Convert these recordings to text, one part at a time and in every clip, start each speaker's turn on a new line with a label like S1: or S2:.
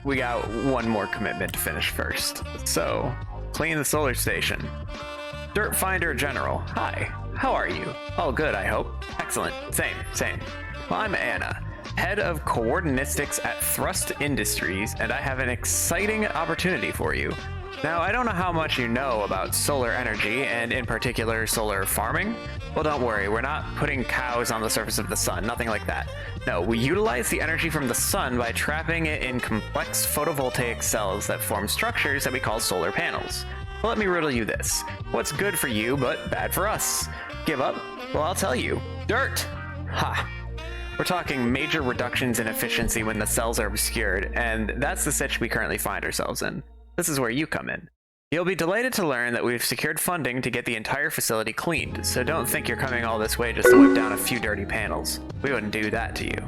S1: we got one more commitment to finish first. So, clean the solar station. Dirt Finder General, hi. How are you? All good, I hope. Excellent. Same. Well, I'm Anna, head of coordinatics at Thrust Industries, and I have an exciting opportunity for you. Now, I don't know how much you know about solar energy, and in particular, solar farming. Well, don't worry, we're not putting cows on the surface of the sun, nothing like that. No, we utilize the energy from the sun by trapping it in complex photovoltaic cells that form structures that we call solar panels. Well, let me riddle you this. What's good for you, but bad for us? Give up? Well, I'll tell you. Dirt! Ha! We're talking major reductions in efficiency when the cells are obscured, and that's the sitch we currently find ourselves in. This is where you come in. You'll be delighted to learn that we've secured funding to get the entire facility cleaned, so don't think you're coming all this way just to whip down a few dirty panels. We wouldn't do that to you.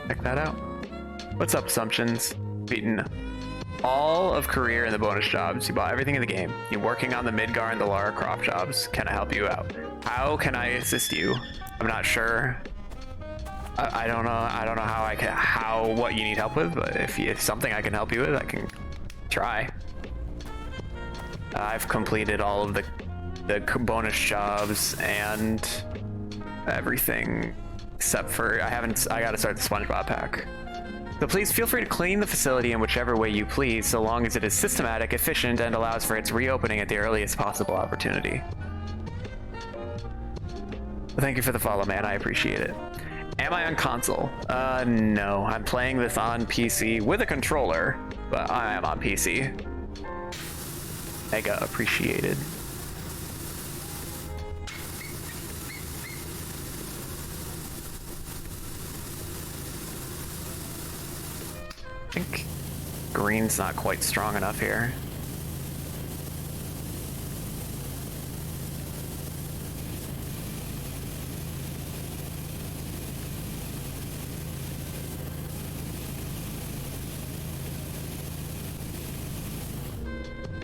S1: Check that out. What's up, Assumptions? Beaten all of career in the bonus jobs. You bought everything in the game. You're working on the Midgar and the Lara Croft jobs. Can I help you out? How can I assist you? I'm not sure. I don't know what you need help with, but if something I can help you with, I can try. I've completed all of the bonus jobs and everything except for I gotta start the SpongeBob pack. So please feel free to clean the facility in whichever way you please, so long as it is systematic, efficient, and allows for its reopening at the earliest possible opportunity. Thank you for the follow, man. I appreciate it. Am I on console? No. I'm playing this on PC with a controller, but I am on PC. Mega appreciated. I think green's not quite strong enough here.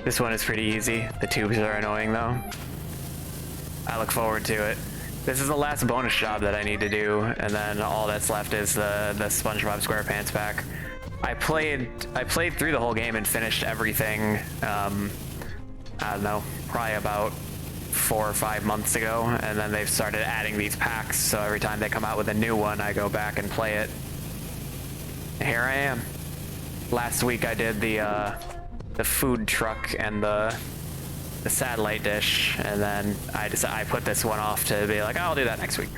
S1: This one is pretty easy. The tubes are annoying though. I look forward to it. This is the last bonus job that I need to do, and then all that's left is the SpongeBob SquarePants pack. I played through the whole game and finished everything, I don't know, probably about 4 or 5 months ago, and then they've started adding these packs, so every time they come out with a new one, I go back and play it. Here I am. Last week I did the food truck and the satellite dish, and then I put this one off to be like, oh, I'll do that next week.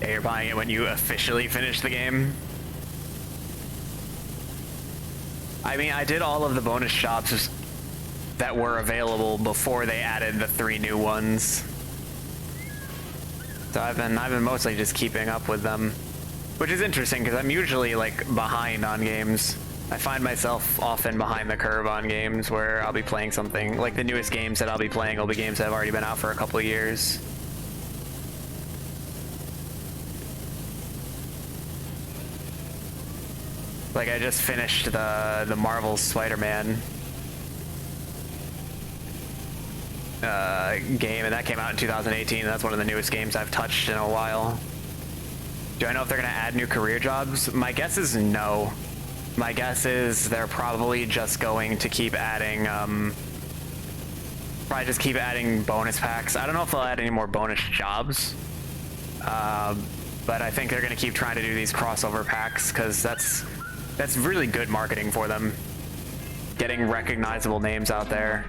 S1: Yeah, you're buying it when you officially finish the game. I mean, I did all of the bonus jobs that were available before they added the 3 new ones. So I've been mostly just keeping up with them, which is interesting because I'm usually like behind on games. I find myself often behind the curve on games where I'll be playing something like the newest games that I'll be playing will be games that have already been out for a couple of years. Like I just finished the Marvel Spider-Man game, and that came out in 2018. That's one of the newest games I've touched in a while. Do I know if they're gonna add new career jobs? My guess is no. My guess is they're probably just going to keep adding bonus packs. I don't know if they'll add any more bonus jobs, but I think they're gonna keep trying to do these crossover packs because that's really good marketing for them. Getting recognizable names out there.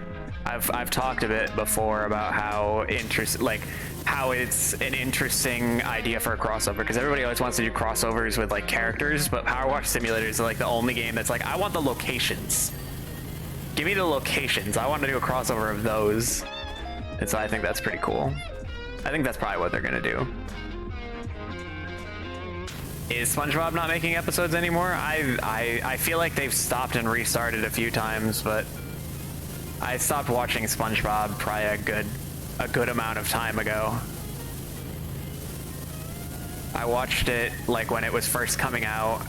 S1: I've talked a bit before about how it's an interesting idea for a crossover, because everybody always wants to do crossovers with like characters, but PowerWash simulators is like the only game that's like, I want the locations. Give me the locations. I want to do a crossover of those. And so I think that's pretty cool. I think that's probably what they're gonna do. Is SpongeBob not making episodes anymore? I feel like they've stopped and restarted a few times, but I stopped watching SpongeBob probably a good amount of time ago. I watched it like when it was first coming out,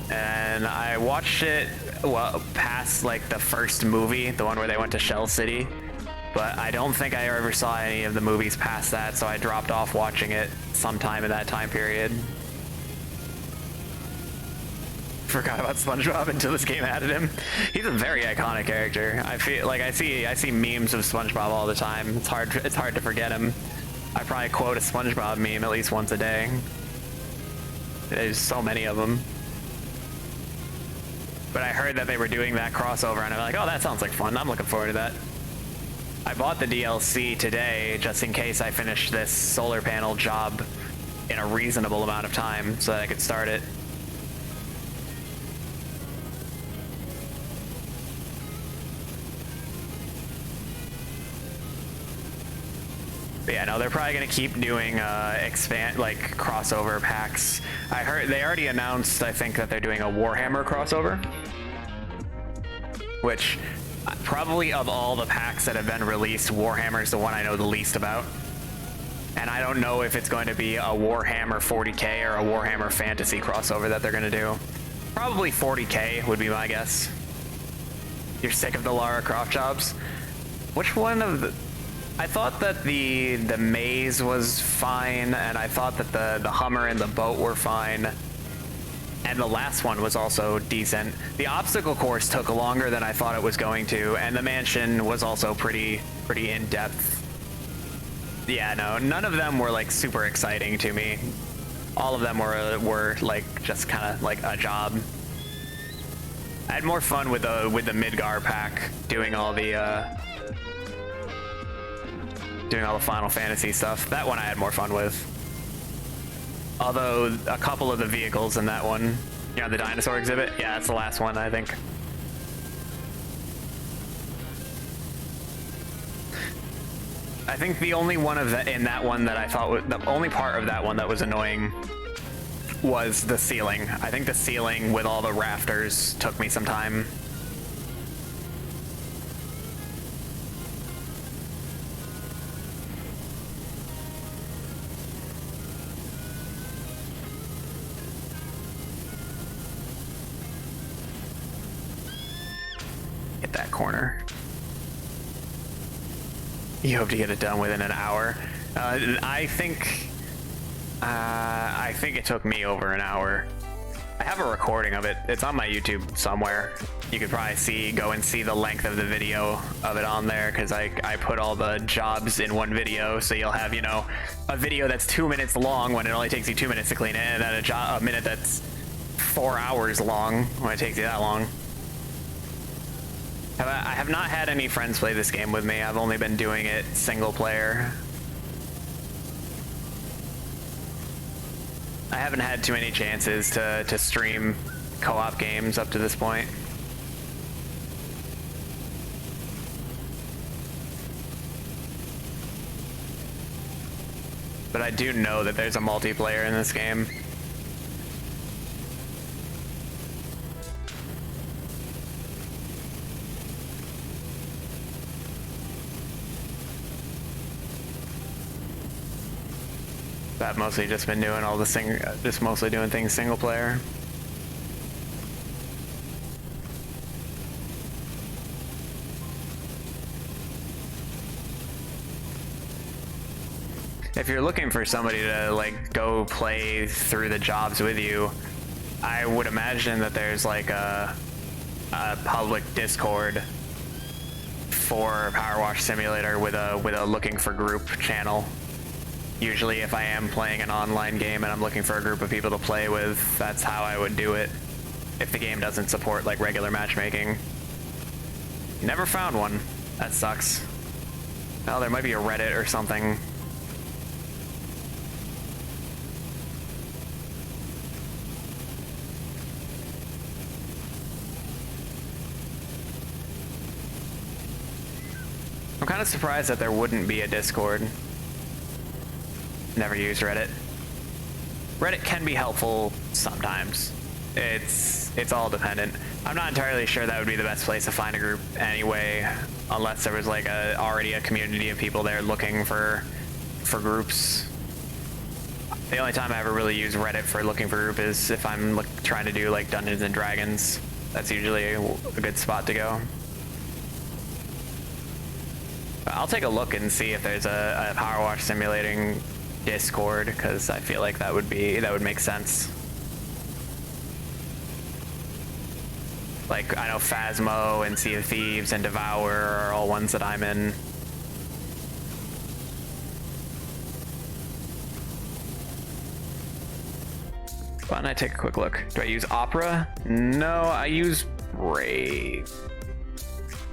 S1: and I watched it well, past like the first movie, the one where they went to Shell City. But I don't think I ever saw any of the movies past that, so I dropped off watching it sometime in that time period. Forgot about SpongeBob until this game added him. He's a very iconic character. I feel like I see memes of SpongeBob all the time. It's hard to forget him. I probably quote a SpongeBob meme at least once a day. There's so many of them. But I heard that they were doing that crossover, and I'm like, oh, that sounds like fun. I'm looking forward to that. I bought the DLC today just in case I finished this solar panel job in a reasonable amount of time so that I could start it. But yeah, no, they're probably gonna keep doing crossover packs. I heard they already announced, I think, that they're doing a Warhammer crossover, which probably of all the packs that have been released, Warhammer is the one I know the least about. And I don't know if it's going to be a Warhammer 40k or a Warhammer Fantasy crossover that they're going to do. Probably 40k would be my guess. You're sick of the Lara Croft jobs? Which one of the... I thought that the maze was fine, and I thought that the Hummer and the boat were fine. And the last one was also decent. The obstacle course took longer than I thought it was going to, and the mansion was also pretty in-depth. Yeah, no, none of them were like super exciting to me. All of them were like just kind of like a job. I had more fun with the Midgar pack doing all the Final Fantasy stuff. That one I had more fun with. Although a couple of the vehicles in that one, you know, the dinosaur exhibit, yeah, that's the last one, I think. I think the only one of that in that one that I thought was the only part of that one that was annoying was the ceiling. I think the ceiling with all the rafters took me some time. That corner. You hope to get it done within an hour. I think it took me over an hour. I have a recording of it. It's on my YouTube somewhere. You could probably go and see the length of the video of it on there, because I put all the jobs in one video, so you'll have, you know, a video that's 2 minutes long when it only takes you 2 minutes to clean it, and then a minute that's 4 hours long when it takes you that long. I have not had any friends play this game with me. I've only been doing it single player. I haven't had too many chances to stream co-op games up to this point. But I do know that there's a multiplayer in this game. I've mostly just been doing all the mostly doing things single player. If you're looking for somebody to like go play through the jobs with you, I would imagine that there's like a public Discord for PowerWash Simulator with a looking for group channel. Usually if I am playing an online game and I'm looking for a group of people to play with, that's how I would do it if the game doesn't support like regular matchmaking. Never found one. That sucks. Oh, there might be a Reddit or something. I'm kind of surprised that there wouldn't be a Discord. Never use Reddit. Reddit can be helpful sometimes. It's all dependent. I'm not entirely sure that would be the best place to find a group anyway, unless there was like already a community of people there looking for groups. The only time I ever really use Reddit for looking for group is if I'm trying to do like Dungeons and Dragons. That's usually a good spot to go. But I'll take a look and see if there's a PowerWash simulating Discord, because I feel like that would make sense. Like, I know Phasmo and Sea of Thieves and Devour are all ones that I'm in. Why don't I take a quick look? Do I use Opera? No, I use Brave.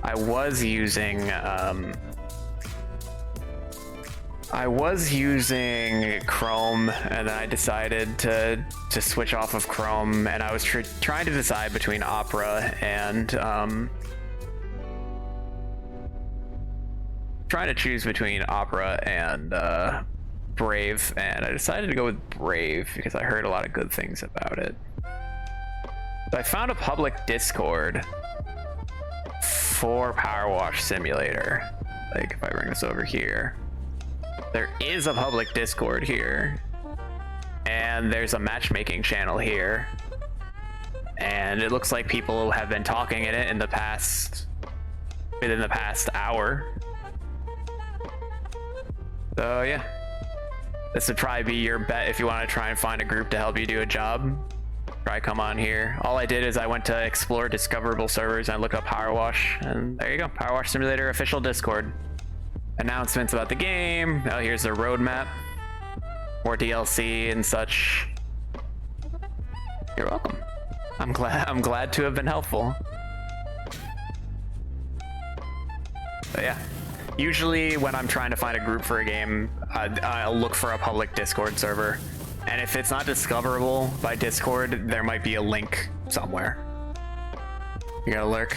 S1: I was using Chrome, and then I decided to switch off of Chrome, and I was trying to decide between Opera and trying to choose between Opera and Brave, and I decided to go with Brave because I heard a lot of good things about it. So I found a public Discord for PowerWash Simulator. Like, if I bring this over here, there is a public Discord here, and there's a matchmaking channel here, and it looks like people have been talking in it within the past hour. So yeah, this would probably be your bet if you want to try and find a group to help you do a job. Try come on here. All I did is I went to explore discoverable servers and I looked up PowerWash, and there you go, PowerWash Simulator official Discord. Announcements about the game. Oh, here's the roadmap, more DLC and such. You're welcome. I'm glad to have been helpful. But yeah, usually when I'm trying to find a group for a game, I'll look for a public Discord server, and if it's not discoverable by Discord, there might be a link somewhere. You gotta lurk.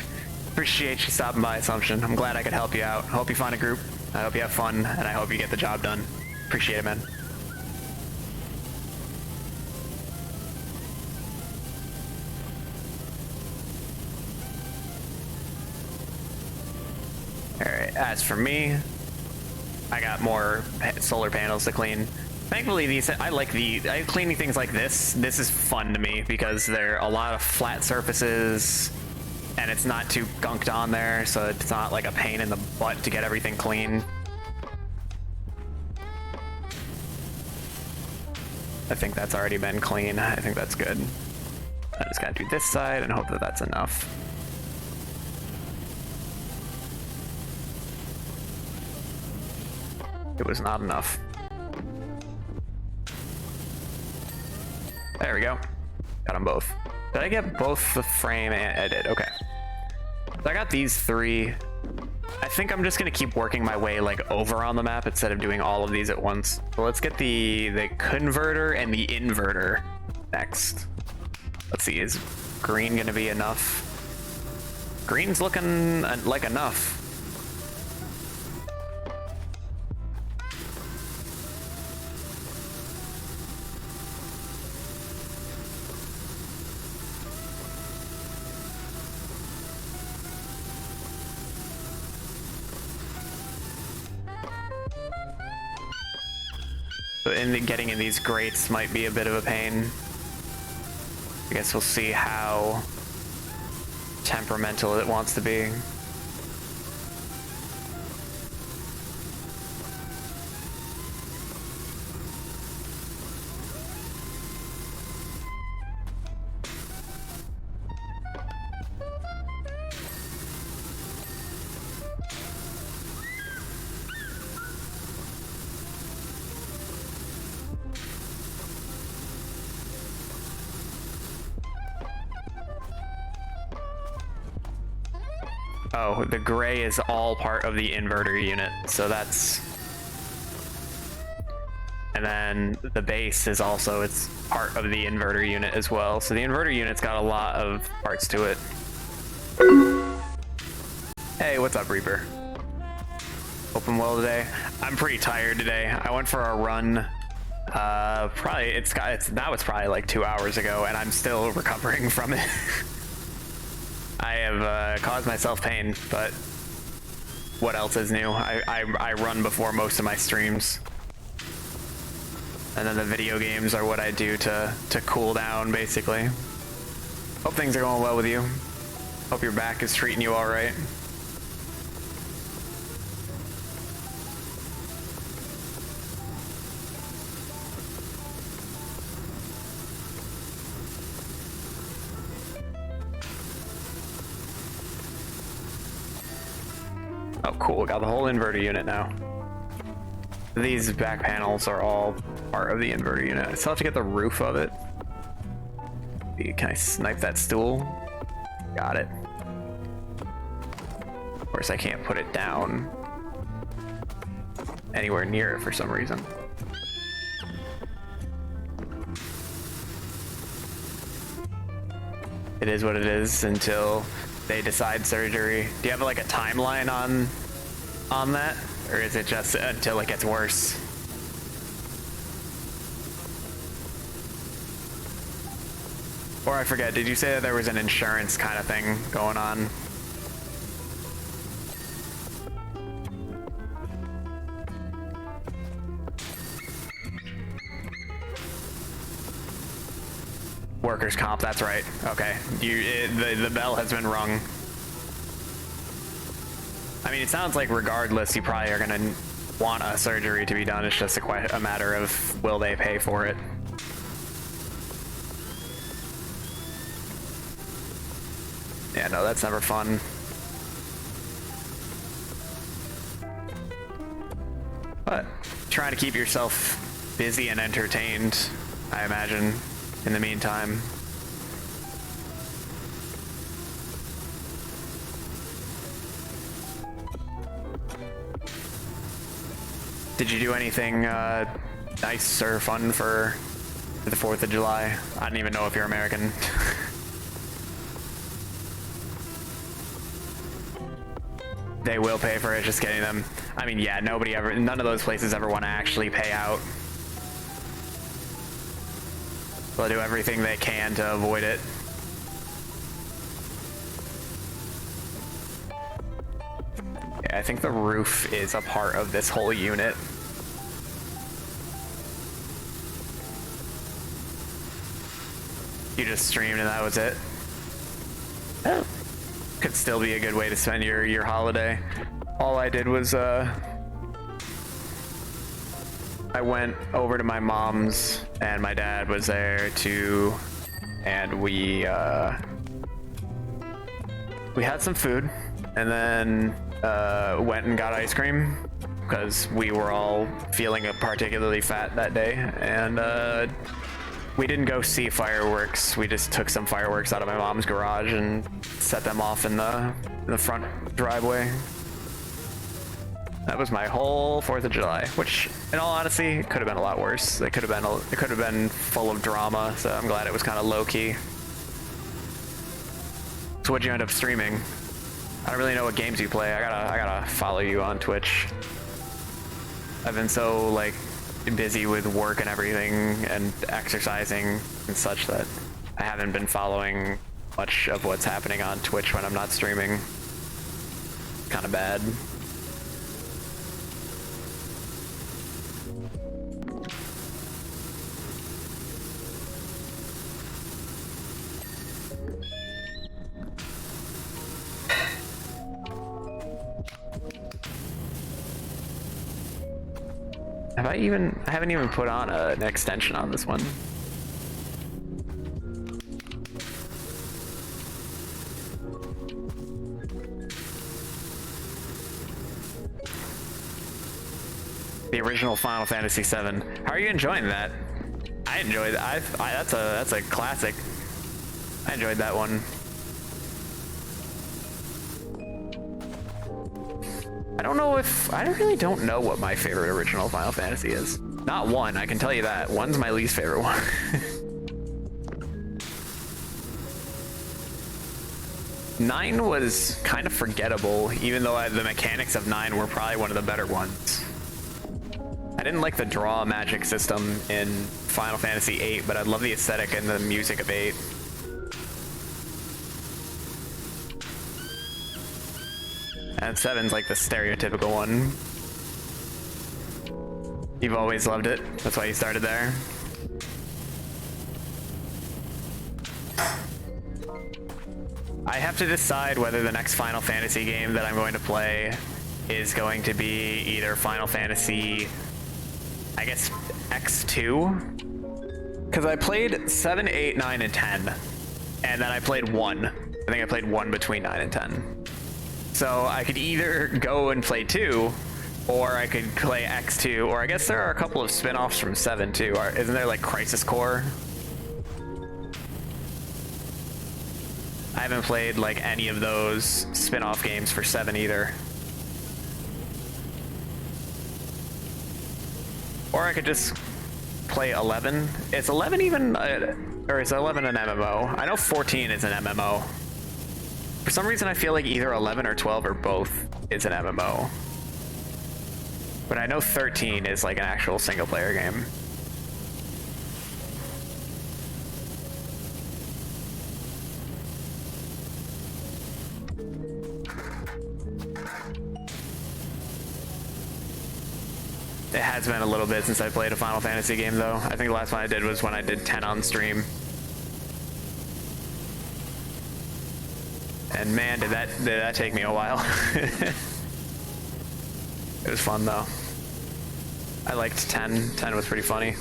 S1: Appreciate you stopping by, Assumption. I'm glad I could help you out. Hope you find a group. I hope you have fun, and I hope you get the job done. Appreciate it, man. Alright, as for me, I got more solar panels to clean. Thankfully, cleaning things like this is fun to me because there are a lot of flat surfaces, and it's not too gunked on there, so it's not like a pain in the butt to get everything clean. I think that's already been clean. I think that's good. I just gotta do this side and hope that that's enough. It was not enough. There we go. Got them both. Did I get both the frame and edit? Okay. So I got these three. I think I'm just gonna keep working my way like over on the map instead of doing all of these at once. So let's get the converter and the inverter next. Let's see, is green gonna be enough? Green's looking like enough. And getting in these grates might be a bit of a pain. I guess we'll see how temperamental it wants to be. Oh, the gray is all part of the inverter unit, so that's... And then the base is also, it's part of the inverter unit as well. So the inverter unit's got a lot of parts to it. Hey, what's up, Reaper? Hoping well today. I'm pretty tired today. I went for a run. Probably, now it's probably like 2 hours ago, and I'm still recovering from it. I have caused myself pain, but what else is new? I run before most of my streams. And then the video games are what I do to cool down, basically. Hope things are going well with you. Hope your back is treating you all right. Oh, cool. Got the whole inverter unit now. These back panels are all part of the inverter unit. I still have to get the roof of it. Can I snipe that stool? Got it. Of course, I can't put it down anywhere near it for some reason. It is what it is until they decide surgery. Do you have like a timeline on that? Or is it just until it gets worse? Or I forget, did you say that there was an insurance kind of thing going on? Workers' comp, that's right. Okay, the bell has been rung. I mean, it sounds like regardless, you probably are gonna want a surgery to be done. It's just a matter of will they pay for it. Yeah, no, that's never fun. But trying to keep yourself busy and entertained, I imagine, in the meantime. Did you do anything nice or fun for the 4th of July? I don't even know if you're American. They will pay for it, just getting them. I mean, yeah, none of those places ever want to actually pay out. They'll do everything they can to avoid it. Yeah, I think the roof is a part of this whole unit. You just streamed and that was it? Oh. Could still be a good way to spend your holiday. All I did was I went over to my mom's and my dad was there too, and we had some food and then went and got ice cream because we were all feeling particularly fat that day, and we didn't go see fireworks. We just took some fireworks out of my mom's garage and set them off in the front driveway. That was my whole 4th of July, which, in all honesty, it could have been a lot worse. It could have been full of drama. So I'm glad it was kind of low key. So what'd you end up streaming? I don't really know what games you play. I gotta follow you on Twitch. I've been so like busy with work and everything and exercising and such that I haven't been following much of what's happening on Twitch when I'm not streaming. Kind of bad. I haven't even put on an extension on this one. The original Final Fantasy VII. How are you enjoying that? I enjoyed that. That's a classic. I enjoyed that one. I really don't know what my favorite original Final Fantasy is. Not 1, I can tell you that. 1's my least favorite one. Nine was kind of forgettable, even though the mechanics of 9 were probably one of the better ones. I didn't like the draw magic system in Final Fantasy VIII, but I love the aesthetic and the music of 8. And 7's like the stereotypical one. You've always loved it. That's why you started there. I have to decide whether the next Final Fantasy game that I'm going to play is going to be either Final Fantasy, I guess, X2? Because I played 7, 8, 9, and 10, and then I played 1. I think I played 1 between 9 and 10. So I could either go and play 2, or I could play X2, or I guess there are a couple of spin-offs from 7 too. Isn't there like Crisis Core? I haven't played like any of those spin-off games for 7 either. Or I could just play 11. Is 11 even, or is 11 an MMO? I know 14 is an MMO. For some reason I feel like either 11 or 12 or both is an MMO. But I know 13 is like an actual single player game. It has been a little bit since I played a Final Fantasy game though. I think the last one I did was when I did 10 on stream. And man, did that take me a while. It was fun though. I liked 10. 10 was pretty funny.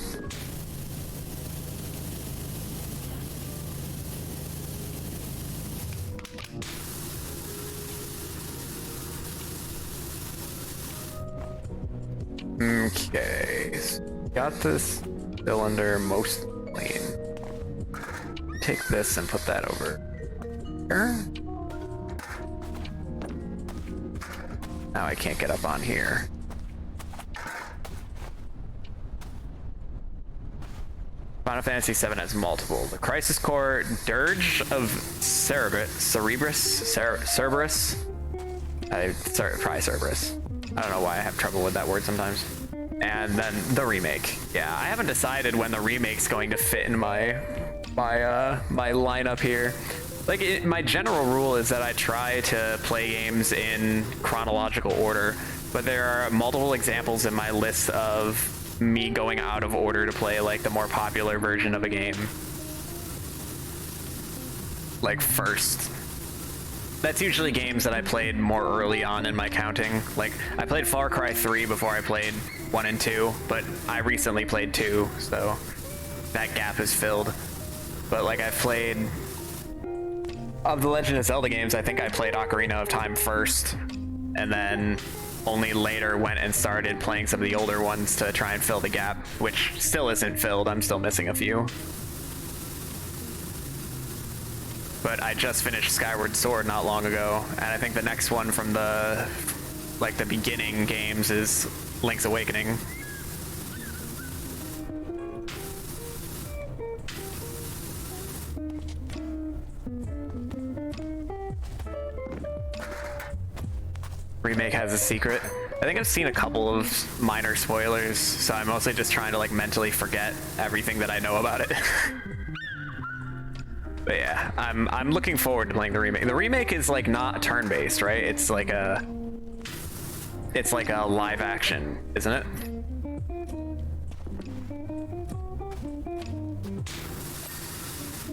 S1: Okay, got this cylinder most clean. Take this and put that over here. Now I can't get up on here. Final Fantasy VII has multiple. The Crisis Core, Dirge of Cerberus. Probably Cerberus. I don't know why I have trouble with that word sometimes. And then the remake. Yeah, I haven't decided when the remake's going to fit in my lineup here. Like, my general rule is that I try to play games in chronological order, but there are multiple examples in my list of me going out of order to play like the more popular version of a game. Like first. That's usually games that I played more early on in my counting. Like, I played Far Cry 3 before I played 1 and 2, but I recently played 2, so that gap is filled. But like, I've played... Of the Legend of Zelda games, I think I played Ocarina of Time first, and then only later went and started playing some of the older ones to try and fill the gap, which still isn't filled. I'm still missing a few. But I just finished Skyward Sword not long ago, and I think the next one from the beginning games is Link's Awakening. Remake has a secret. I think I've seen a couple of minor spoilers, so I'm mostly just trying to like mentally forget everything that I know about it. But yeah, I'm looking forward to playing the remake. The remake is like not turn-based, right? It's like a live action, isn't it?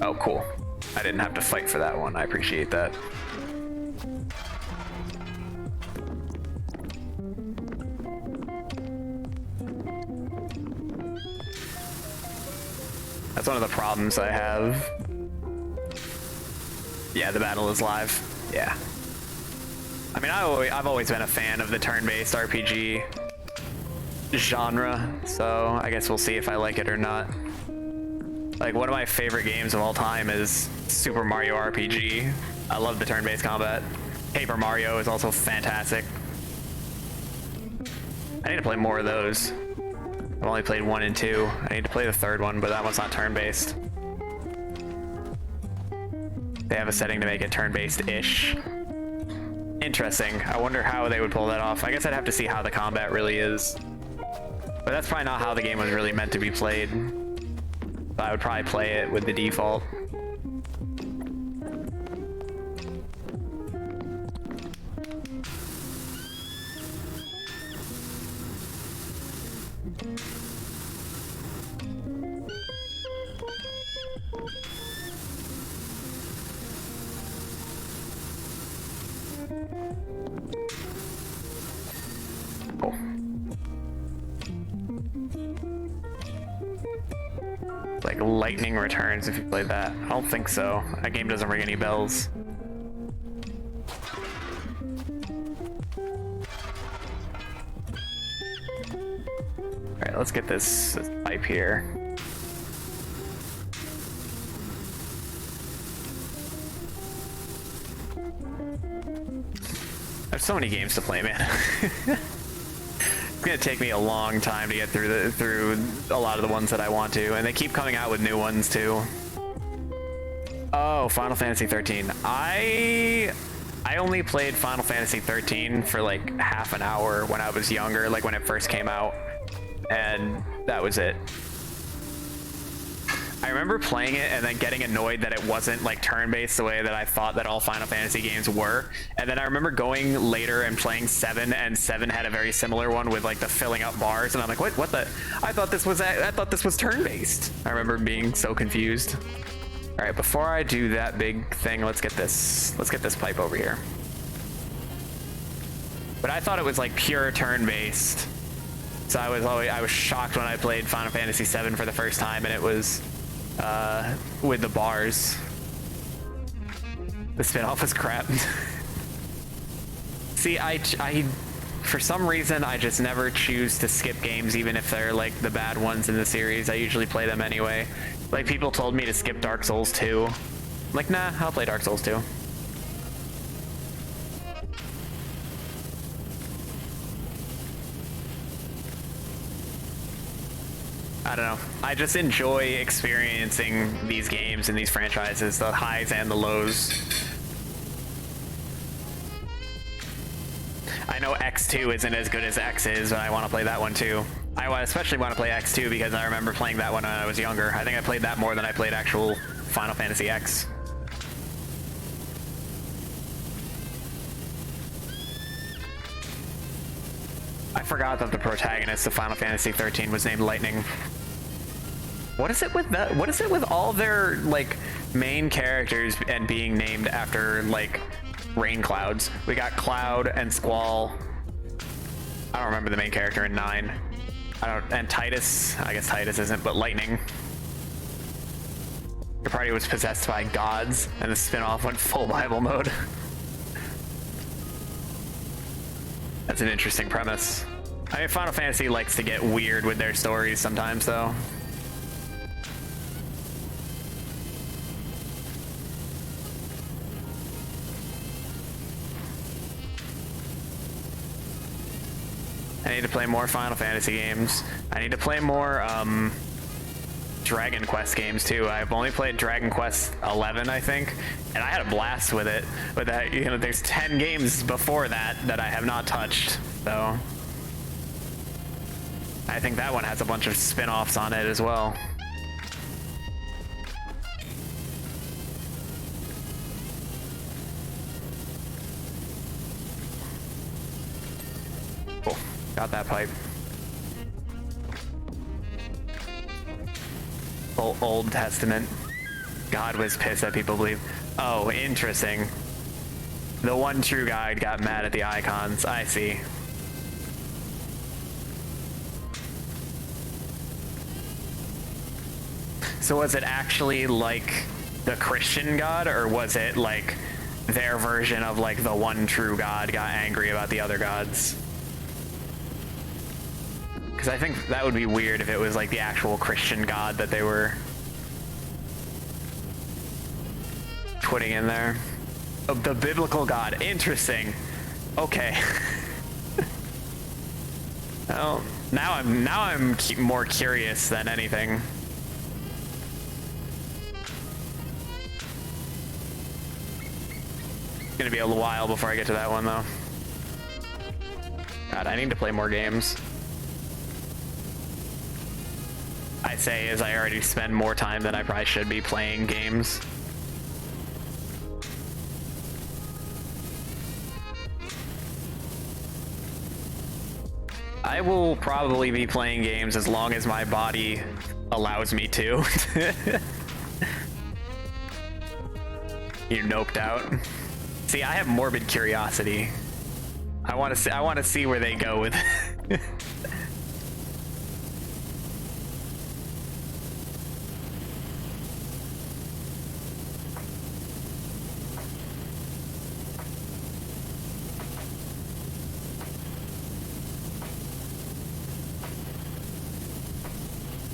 S1: Oh, cool. I didn't have to fight for that one. I appreciate that. That's one of the problems I have. Yeah, the battle is live. Yeah. I mean, I've always been a fan of the turn-based RPG genre, so I guess we'll see if I like it or not. Like, one of my favorite games of all time is Super Mario RPG. I love the turn-based combat. Paper Mario is also fantastic. I need to play more of those. I've only played 1 and 2. I need to play the third one, but that one's not turn-based. They have a setting to make it turn-based-ish. Interesting. I wonder how they would pull that off. I guess I'd have to see how the combat really is. But that's probably not how the game was really meant to be played. So I would probably play it with the default. Cool. Like Lightning Returns if you played that. I don't think so. That game doesn't ring any bells. Alright, let's get this pipe here. There's so many games to play, man. It's gonna take me a long time to get through a lot of the ones that I want to, and they keep coming out with new ones too. Oh, Final Fantasy 13. I only played Final Fantasy 13 for like half an hour when I was younger, like when it first came out, and that was it. I remember playing it and then getting annoyed that it wasn't like turn-based the way that I thought that all Final Fantasy games were. And then I remember going later and playing 7, and 7 had a very similar one with like the filling up bars, and I'm like, what the? I thought this was turn-based. I remember being so confused. All right, before I do that big thing, let's get this pipe over here. But I thought it was like pure turn-based. So I was shocked when I played Final Fantasy 7 for the first time, and it was with the bars. The spin-off was crap. See, I for some reason I just never choose to skip games, even if they're like the bad ones in the series. I usually play them anyway. Like people told me to skip Dark Souls 2. I'm like, nah, I'll play Dark Souls 2. I don't know. I just enjoy experiencing these games and these franchises, the highs and the lows. I know X2 isn't as good as X is, but I want to play that one too. I especially want to play X2 because I remember playing that one when I was younger. I think I played that more than I played actual Final Fantasy X. I forgot that the protagonist of Final Fantasy 13 was named Lightning. What is it with that? What is it with all their like main characters and being named after like rain clouds? We got Cloud and Squall. I don't remember the main character in 9. And Titus. I guess Titus isn't, but Lightning. Your party was possessed by gods, and the spin-off went full Bible mode. That's an interesting premise. I mean, Final Fantasy likes to get weird with their stories sometimes, though. I need to play more Final Fantasy games. I need to play more Dragon Quest games too. I've only played Dragon Quest 11, I think, and I had a blast with it. But that, you know, there's 10 games before that that I have not touched, so I think that one has a bunch of spin-offs on it as well. Cool. Got that pipe. Old Testament. God was pissed that people believe. Oh, interesting. The one true guide got mad at the icons. I see. So was it actually like the Christian God, or was it like their version of like the one true God got angry about the other gods? Because I think that would be weird if it was like the actual Christian God that they were putting in there. Oh, the biblical God. Interesting. Okay. Well, now I'm more curious than anything. It's gonna be a while before I get to that one, though. God, I need to play more games. I say as I already spend more time than I probably should be playing games. I will probably be playing games as long as my body allows me to. You noped out. See, I have morbid curiosity. I want to see where they go with it.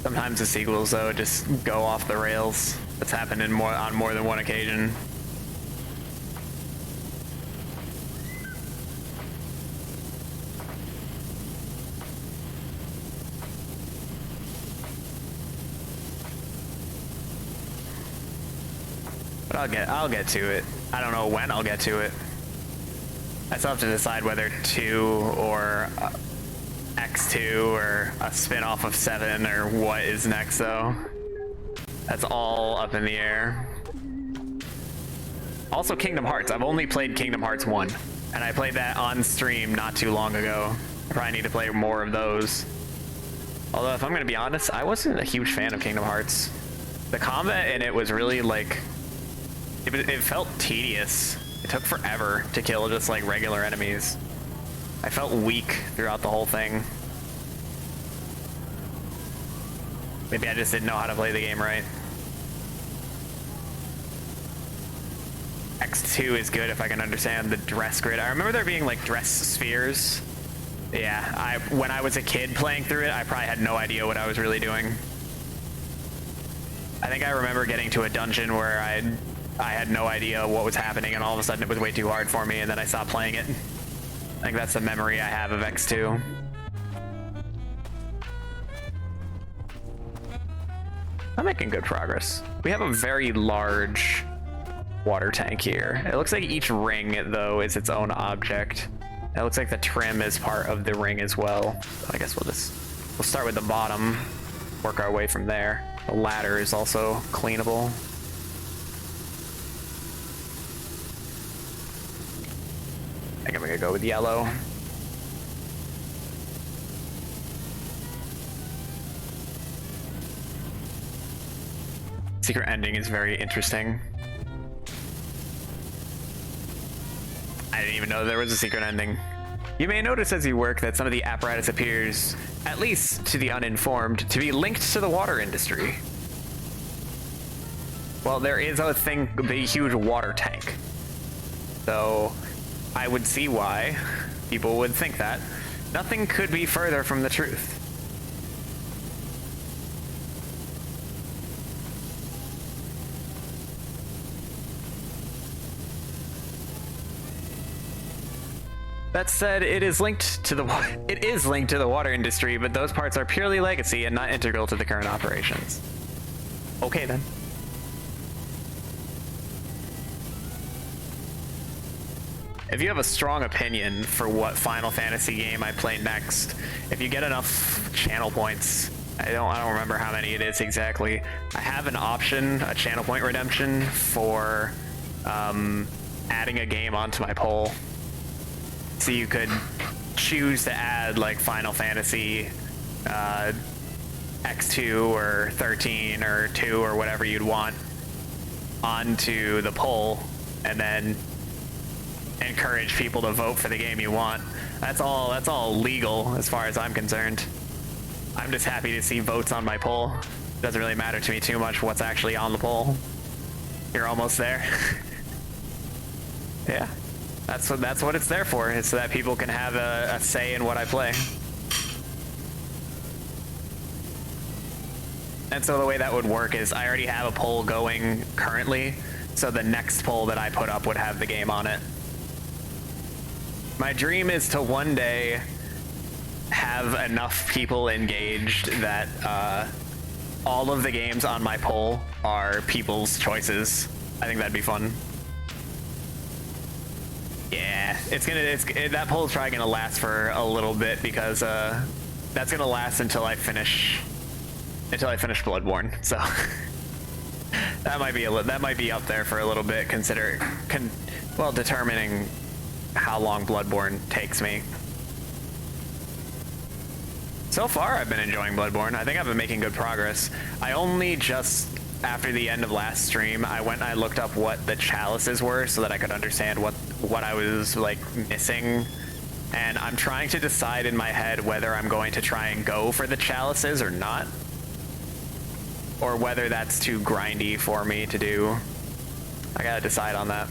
S1: Sometimes the sequels, though, just go off the rails. That's happened on more than one occasion. But I'll get to it. I don't know when I'll get to it. I still have to decide whether 2 or X2 or a spin-off of 7 or what is next, though. That's all up in the air. Also, Kingdom Hearts. I've only played Kingdom Hearts 1, and I played that on stream not too long ago. I probably need to play more of those. Although, if I'm gonna be honest, I wasn't a huge fan of Kingdom Hearts. The combat in it was really, like... It felt tedious. It took forever to kill just, like, regular enemies. I felt weak throughout the whole thing. Maybe I just didn't know how to play the game right. X2 is good if I can understand the dress grid. I remember there being like dress spheres. Yeah, when I was a kid playing through it, I probably had no idea what I was really doing. I think I remember getting to a dungeon where I had no idea what was happening, and all of a sudden it was way too hard for me, and then I stopped playing it. I think that's the memory I have of X2. I'm making good progress. We have a very large water tank here. It looks like each ring, though, is its own object. It looks like the trim is part of the ring as well. I guess we'll start with the bottom, work our way from there. The ladder is also cleanable. I think I'm gonna go with yellow. Secret ending is very interesting. I didn't even know there was a secret ending. You may notice as you work that some of the apparatus appears, at least to the uninformed, to be linked to the water industry. Well, there is a thing, the huge water tank. So I would see why people would think that. Nothing could be further from the truth. That said, it is linked to the water industry, but those parts are purely legacy and not integral to the current operations. Okay then. If you have a strong opinion for what Final Fantasy game I play next, if you get enough channel points, I don't remember how many it is exactly. I have an option, a channel point redemption for adding a game onto my poll. So you could choose to add like Final Fantasy X2 or 13 or 2 or whatever you'd want onto the poll, and then encourage people to vote for the game you want. That's all legal as far as I'm concerned. I'm just happy to see votes on my poll. It doesn't really matter to me too much what's actually on the poll. You're almost there. Yeah. That's what it's there for, is so that people can have a say in what I play. And so the way that would work is I already have a poll going currently, so the next poll that I put up would have the game on it. My dream is to one day have enough people engaged that all of the games on my poll are people's choices. I think that'd be fun. Yeah, that poll is probably gonna last for a little bit, because that's gonna last until I finish Bloodborne. So that might be up there for a little bit, determining how long Bloodborne takes me. So far, I've been enjoying Bloodborne. I think I've been making good progress. I only just after the end of last stream, I went and I looked up what the chalices were so that I could understand what I was like missing. And I'm trying to decide in my head whether I'm going to try and go for the chalices or not. Or whether that's too grindy for me to do. I gotta decide on that.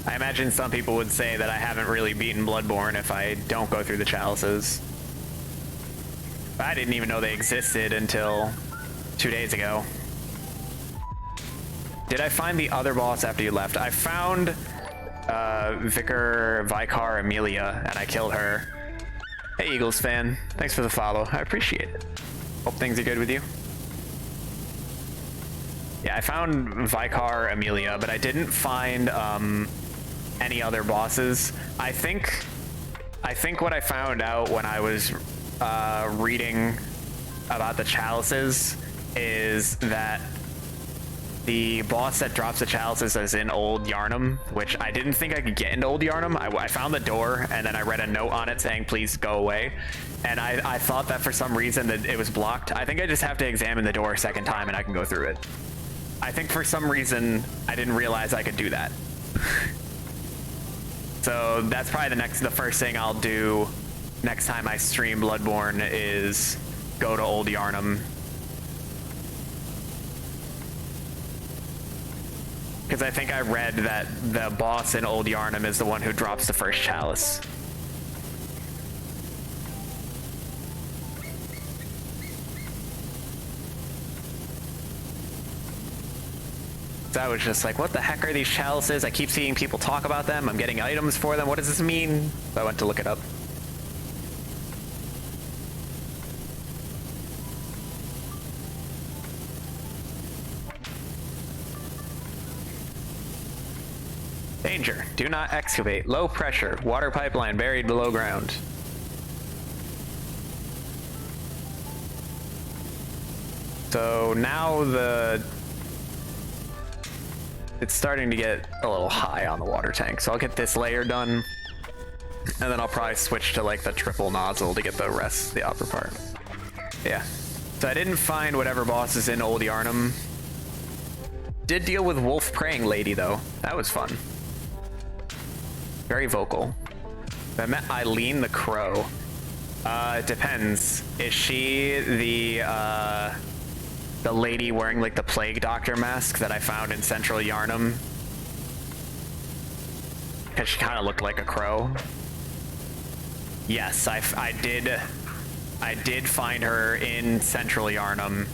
S1: I imagine some people would say that I haven't really beaten Bloodborne if I don't go through the chalices. But I didn't even know they existed until 2 days ago. Did I find the other boss after you left? I found Vicar Amelia, and I killed her. Hey, Eagles fan. Thanks for the follow. I appreciate it. Hope things are good with you. Yeah, I found Vicar Amelia, but I didn't find any other bosses. I think what I found out when I was reading about the chalices is that the boss that drops the chalices is in Old Yarnum, which I didn't think I could get into Old Yarnum. I found the door, and then I read a note on it saying, please go away. And I thought that for some reason that it was blocked. I think I just have to examine the door a second time and I can go through it. I think for some reason I didn't realize I could do that. So that's probably the first thing I'll do next time I stream Bloodborne is go to Old Yarnum. Because I think I read that the boss in Old Yarnum is the one who drops the first chalice. So I was just like, what the heck are these chalices? I keep seeing people talk about them. I'm getting items for them. What does this mean? So I went to look it up. Danger. Do not excavate. Low pressure. Water pipeline buried below ground. So now it's starting to get a little high on the water tank. So I'll get this layer done. And then I'll probably switch to like the triple nozzle to get the rest, the upper part. Yeah. So I didn't find whatever boss is in Old Yarnum. Did deal with Wolf Praying Lady though. That was fun. Very vocal. I met Eileen the Crow. It depends. Is she the lady wearing like the Plague Doctor mask that I found in Central Yarnum? Because she kind of looked like a crow. Yes, I did find her in Central Yarnum.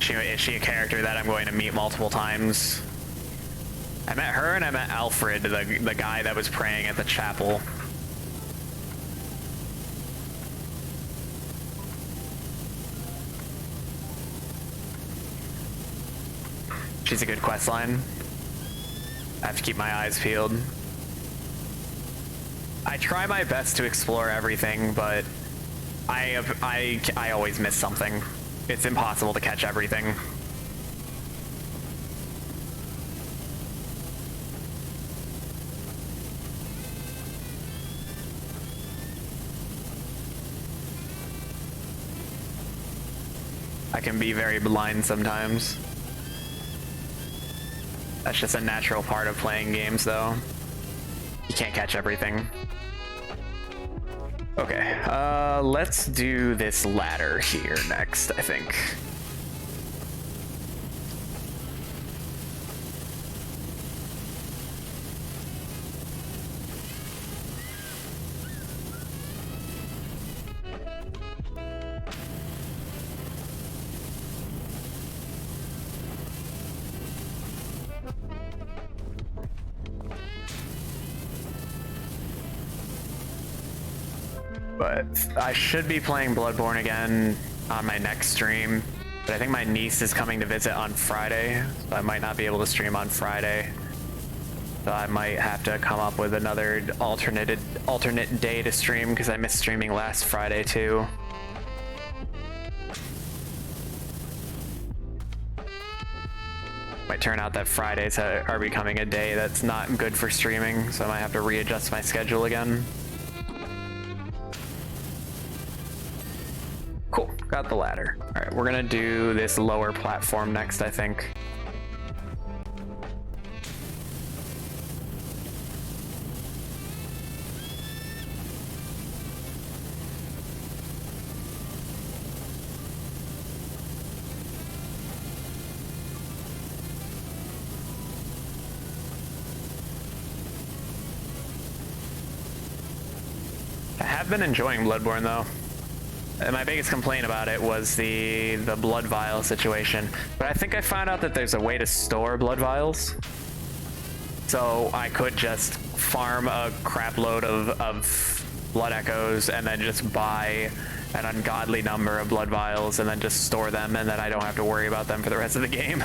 S1: Is she a character that I'm going to meet multiple times? I met her and I met Alfred, the guy that was praying at the chapel. She's a good quest line. I have to keep my eyes peeled. I try my best to explore everything, but I always miss something. It's impossible to catch everything. I can be very blind sometimes. That's just a natural part of playing games, though. You can't catch everything. Okay, let's do this ladder here next, I think. But I should be playing Bloodborne again on my next stream. But I think my niece is coming to visit on Friday, so I might not be able to stream on Friday. So I might have to come up with another alternate day to stream because I missed streaming last Friday too. Might turn out that Fridays are becoming a day that's not good for streaming, so I might have to readjust my schedule again. Got the ladder. All right, we're gonna do this lower platform next, I think. I have been enjoying Bloodborne though. And my biggest complaint about it was the blood vial situation. But I think I found out that there's a way to store blood vials. So I could just farm a crap load of blood echoes and then just buy an ungodly number of blood vials and then just store them, and then I don't have to worry about them for the rest of the game.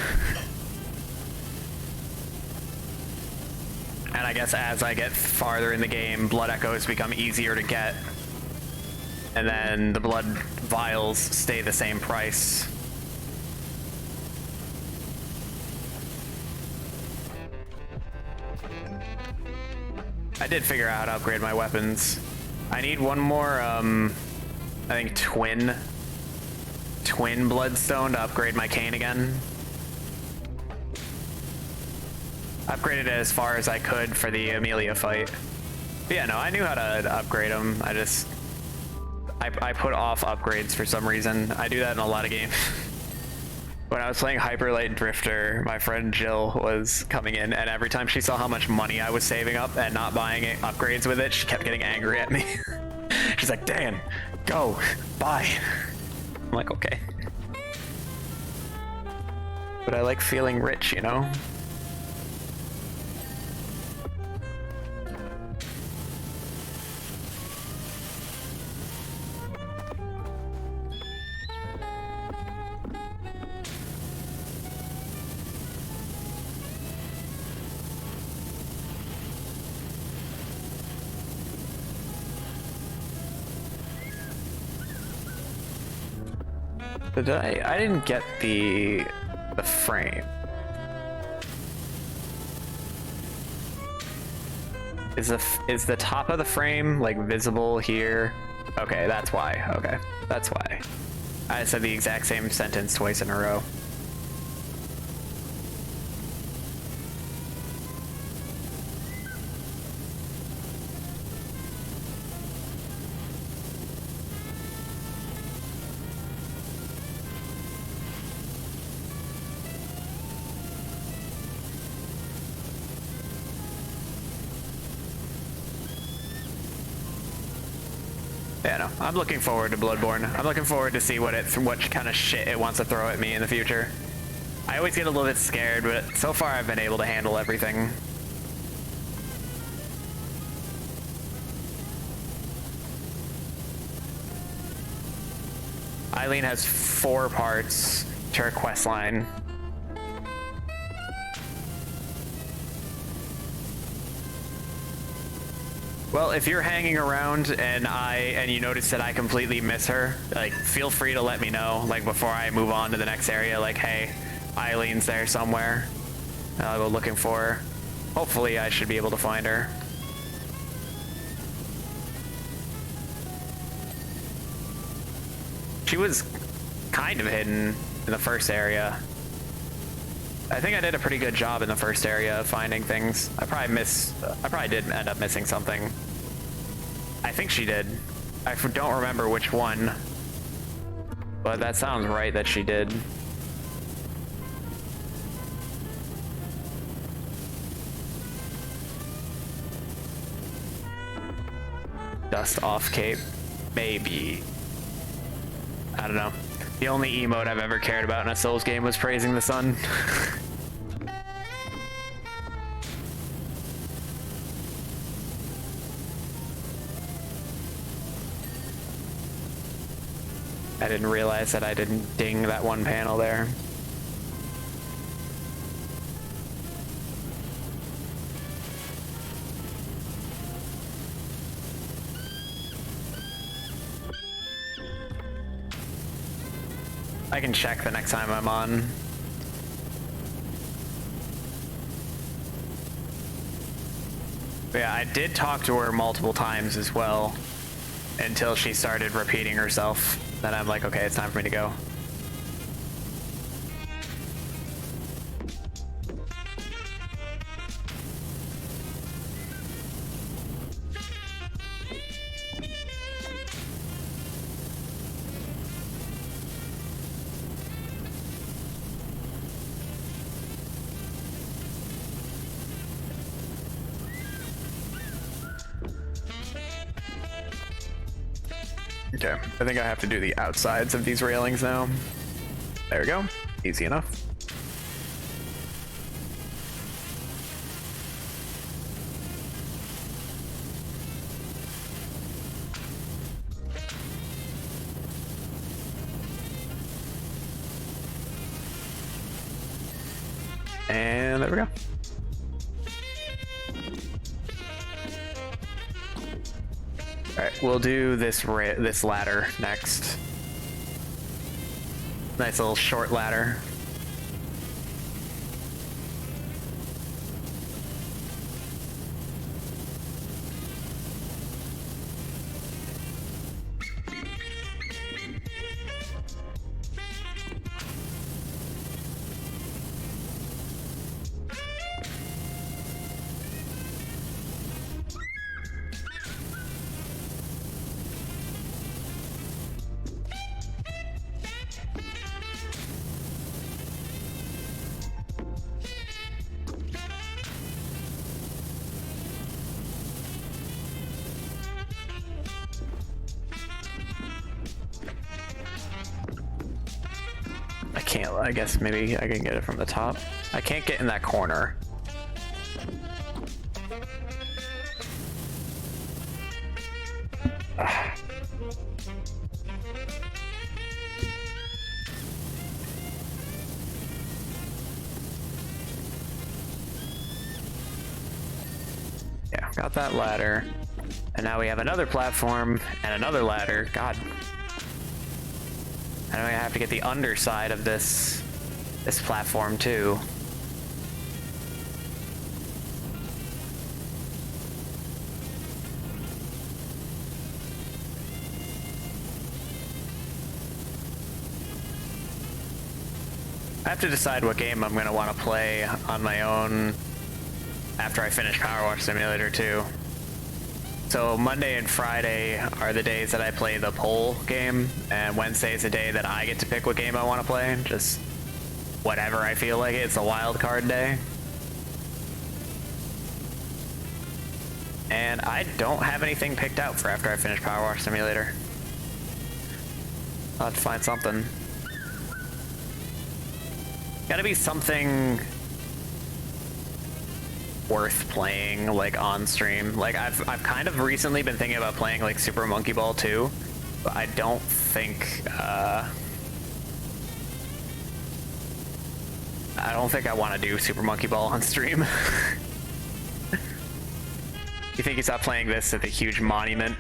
S1: And I guess as I get farther in the game, blood echoes become easier to get. And then the blood vials stay the same price. I did figure out how to upgrade my weapons. I need one more, I think twin bloodstone to upgrade my cane again. Upgraded it as far as I could for the Amelia fight. But yeah, no, I knew how to upgrade them. I put off upgrades for some reason. I do that in a lot of games. When I was playing Hyper Light Drifter, my friend Jill was coming in, and every time she saw how much money I was saving up and not buying upgrades with it, she kept getting angry at me. She's like, Dan, go, buy. I'm like, okay. But I like feeling rich, you know? I didn't get the frame. Is the top of the frame like visible here? Okay, that's why. Okay, that's why. I said the exact same sentence twice in a row. Yeah, no, I'm looking forward to Bloodborne. I'm looking forward to see what kind of shit it wants to throw at me in the future. I always get a little bit scared, but so far I've been able to handle everything. Eileen has 4 parts to her quest line. Well, if you're hanging around and you notice that I completely miss her, like, feel free to let me know, like, before I move on to the next area, like, hey, Eileen's there somewhere. I'll go looking for her. Hopefully I should be able to find her. She was kind of hidden in the first area. I think I did a pretty good job in the first area of finding things. I probably did end up missing something. I think she did. I don't remember which one, but that sounds right that she did. Dust off cape, maybe. I don't know. The only emote I've ever cared about in a Souls game was praising the sun. I didn't realize that I didn't ding that one panel there. I can check the next time I'm on. But yeah, I did talk to her multiple times as well, until she started repeating herself. Then I'm like, okay, it's time for me to go. Okay, I think I have to do the outsides of these railings now. There we go. Easy enough. And there we go. All right, we'll do this ladder next. Nice little short ladder. I guess maybe I can get it from the top. I can't get in that corner. Yeah, got that ladder. And now we have another platform and another ladder. God. And I have to get the underside of this platform too. I have to decide what game I'm gonna want to play on my own after I finish PowerWash Simulator 2. So Monday and Friday are the days that I play the poll game, and Wednesday is the day that I get to pick what game I want to play. Just whatever I feel like. It's a wild card day. And I don't have anything picked out for after I finish PowerWash Simulator. I'll have to find something. Gotta be something worth playing, like, on stream. Like, I've kind of recently been thinking about playing, like, Super Monkey Ball 2, but I don't think, I want to do Super Monkey Ball on stream. You think he's not playing this at the huge monument?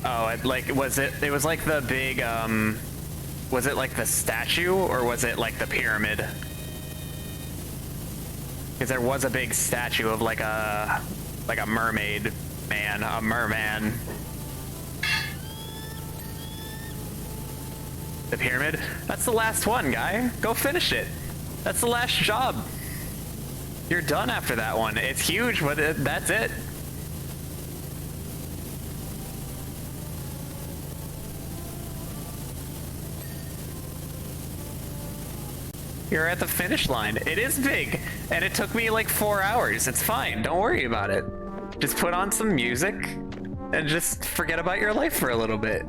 S1: Oh, it was like the big, was it like the statue, or was it like the pyramid? Because there was a big statue of like a mermaid man, a merman. The pyramid? That's the last one, guy. Go finish it. That's the last job. You're done after that one. It's huge, but that's it. You're at the finish line. It is big, and it took me like 4 hours. It's fine. Don't worry about it. Just put on some music and just forget about your life for a little bit.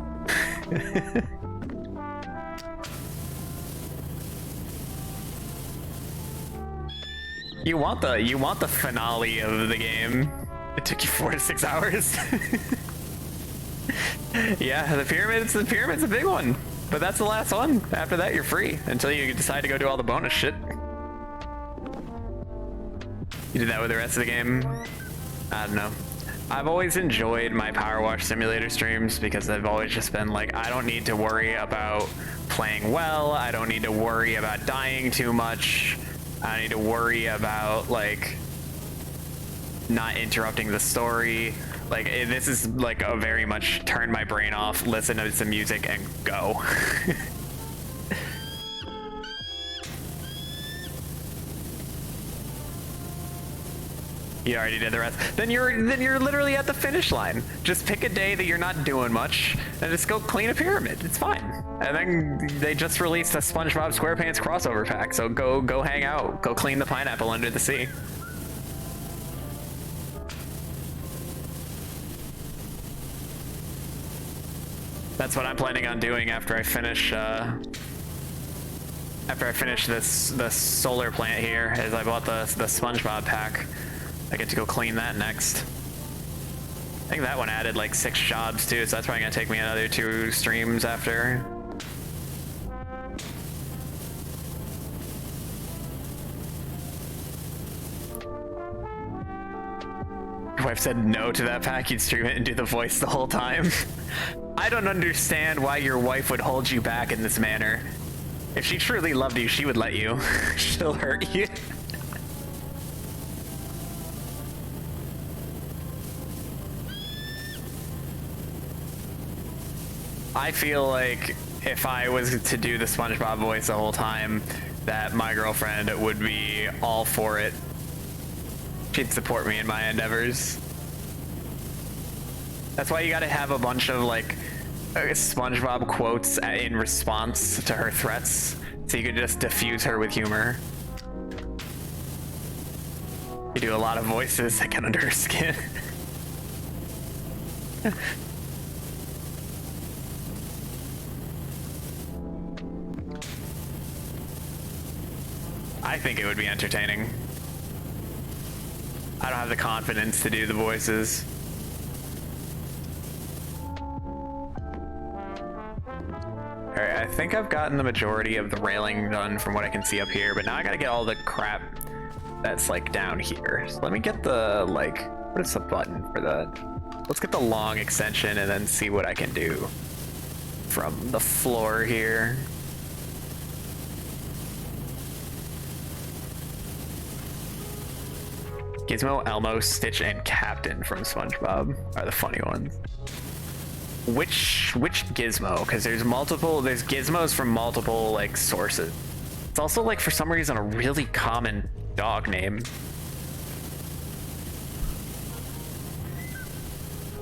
S1: You want the finale of the game. It took you 4 to 6 hours. Yeah, the pyramid's a big one. But that's the last one. After that, you're free until you decide to go do all the bonus shit. You did that with the rest of the game? I don't know. I've always enjoyed my PowerWash Simulator streams because they've always just been like, I don't need to worry about playing well. I don't need to worry about dying too much. I don't need to worry about, like, not interrupting the story. Like, this is like a very much turn my brain off, listen to some music, and go. You already did the rest. Then you're literally at the finish line. Just pick a day that you're not doing much, and just go clean a pyramid. It's fine. And then they just released a SpongeBob SquarePants crossover pack, so go hang out. Go clean the pineapple under the sea. That's what I'm planning on doing after I finish. After I finish this solar plant here, is I bought the SpongeBob pack. I get to go clean that next. I think that one added like 6 jobs too, so that's probably gonna take me another 2 streams after. If I've said no to that pack, you'd stream it and do the voice the whole time. I don't understand why your wife would hold you back in this manner. If she truly loved you, she would let you. She'll hurt you. I feel like if I was to do the SpongeBob voice the whole time, that my girlfriend would be all for it. She'd support me in my endeavors. That's why you gotta have a bunch of like SpongeBob quotes in response to her threats, so you can just diffuse her with humor. You do a lot of voices that get under her skin. I think it would be entertaining. I don't have the confidence to do the voices. Alright, I think I've gotten the majority of the railing done from what I can see up here, but now I gotta get all the crap that's like down here. So let me get the, like, what is the button for that? Let's get the long extension and then see what I can do from the floor here. Gizmo, Elmo, Stitch, and Captain from SpongeBob are the funny ones. Which Gizmo? Because there's Gizmos from multiple like sources. It's also like for some reason a really common dog name.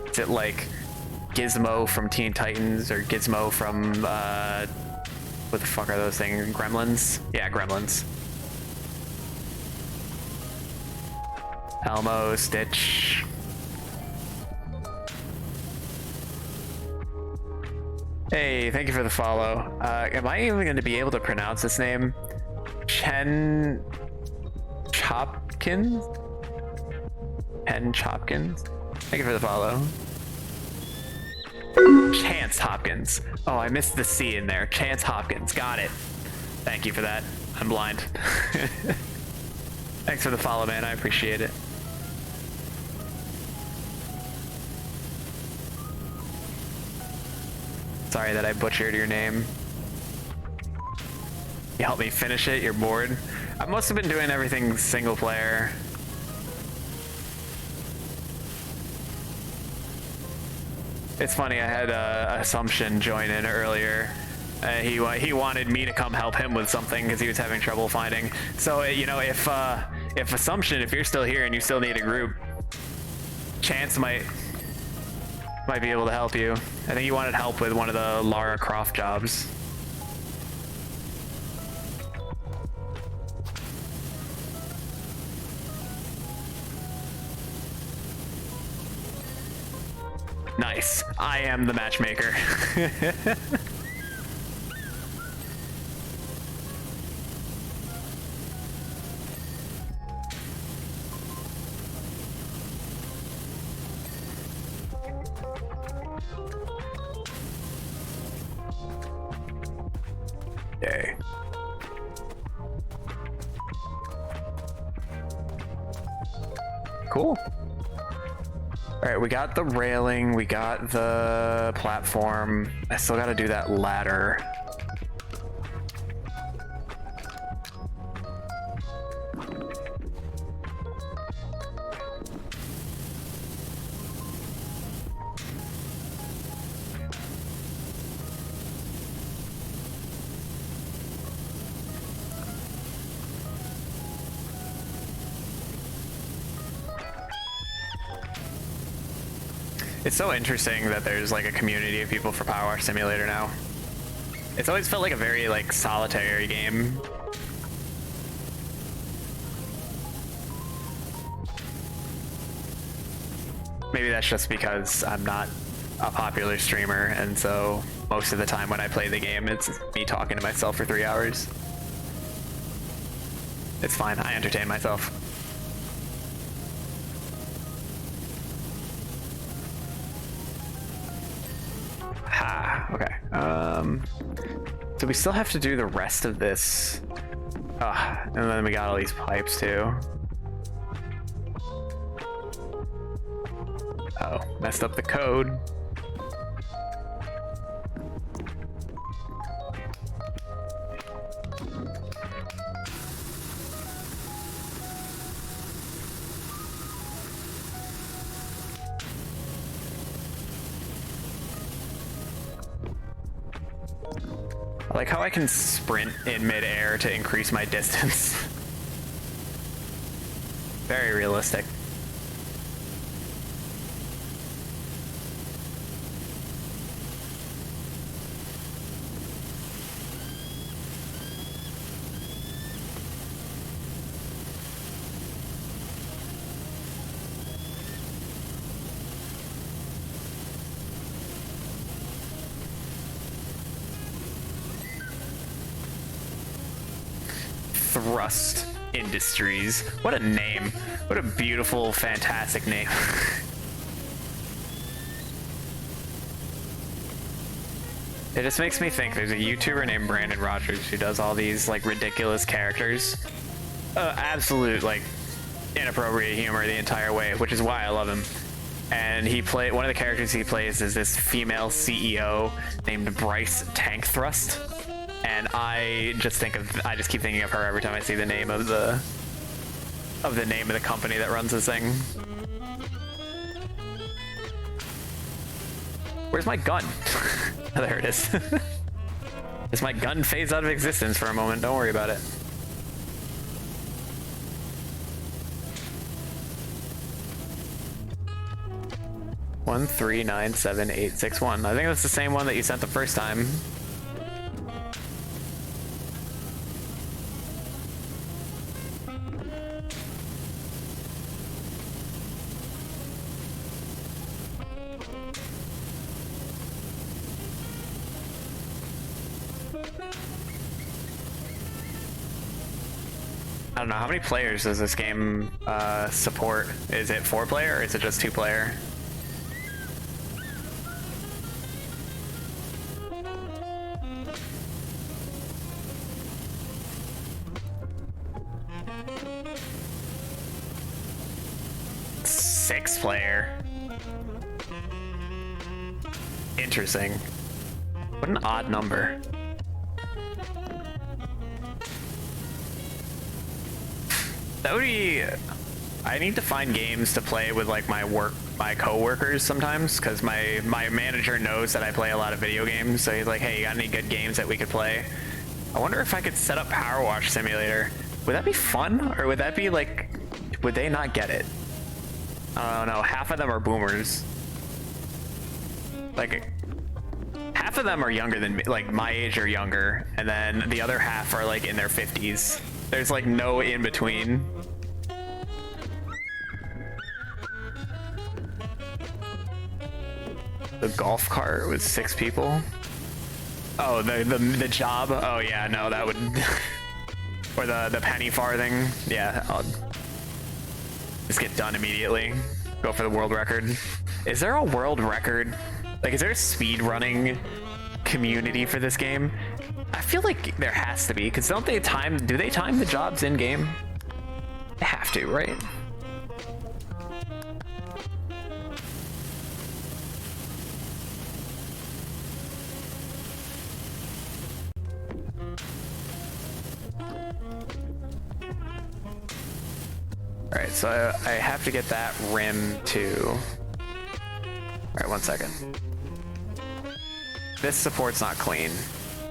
S1: Is it like Gizmo from Teen Titans or Gizmo from what the fuck are those things? Gremlins? Yeah, Gremlins. Elmo, Stitch. Hey, thank you for the follow. Am I even going to be able to pronounce this name? Chen Chopkins? Chen Chopkins? Thank you for the follow. Chance Hopkins. Oh, I missed the C in there. Chance Hopkins. Got it. Thank you for that. I'm blind. Thanks for the follow, man. I appreciate it. Sorry that I butchered your name. You helped me finish it, you're bored. I must have been doing everything single player. It's funny, I had Assumption join in earlier. He wanted me to come help him with something because he was having trouble finding. So, you know, if Assumption, if you're still here and you still need a group, Chance might be able to help you. I think he wanted help with one of the Lara Croft jobs. Nice. I am the matchmaker. Yay. Cool. Alright, we got the railing, we got the platform. I still gotta do that ladder. It's so interesting that there's like a community of people for PowerWash Simulator now. It's always felt like a very like solitary game. Maybe that's just because I'm not a popular streamer, and so most of the time when I play the game, it's me talking to myself for 3 hours. It's fine, I entertain myself. Ha, okay. So we still have to do the rest of this. And then we got all these pipes too. Oh, messed up the code. I like how I can sprint in midair to increase my distance. Very realistic. Thrust Industries. What a name. What a beautiful, fantastic name. It just makes me think there's a YouTuber named Brandon Rogers who does all these like ridiculous characters. Absolute like inappropriate humor the entire way, which is why I love him. And one of the characters he plays is this female CEO named Bryce Tank Thrust. And I just keep thinking of her every time I see the name of the name of the company that runs this thing. Where's my gun? There it is. Does my gun phase out of existence for a moment? Don't worry about it. One 1397861. I think that's the same one that you sent the first time. I don't know, how many players does this game support? Is it 4-player or is it just 2-player? Six-player. Interesting. What an odd number. That would be... I need to find games to play with like my co-workers sometimes, because my manager knows that I play a lot of video games, so he's like, hey, you got any good games that we could play? I wonder if I could set up PowerWash Simulator. Would that be fun? Or would that be like... would they not get it? I don't know, half of them are boomers. Like, half of them are younger than me, like my age or younger, and then the other half are like in their 50s. There's like no in between. The golf cart with 6 people. Oh, the job. Oh yeah, no, that would. Or the penny farthing. Yeah, I'll just get done immediately. Go for the world record. Is there a world record? Like, is there a speed running community for this game? I feel like there has to be, because do they time the jobs in game? They have to, right? Alright, so I have to get that rim too. Alright, 1 second. This support's not clean.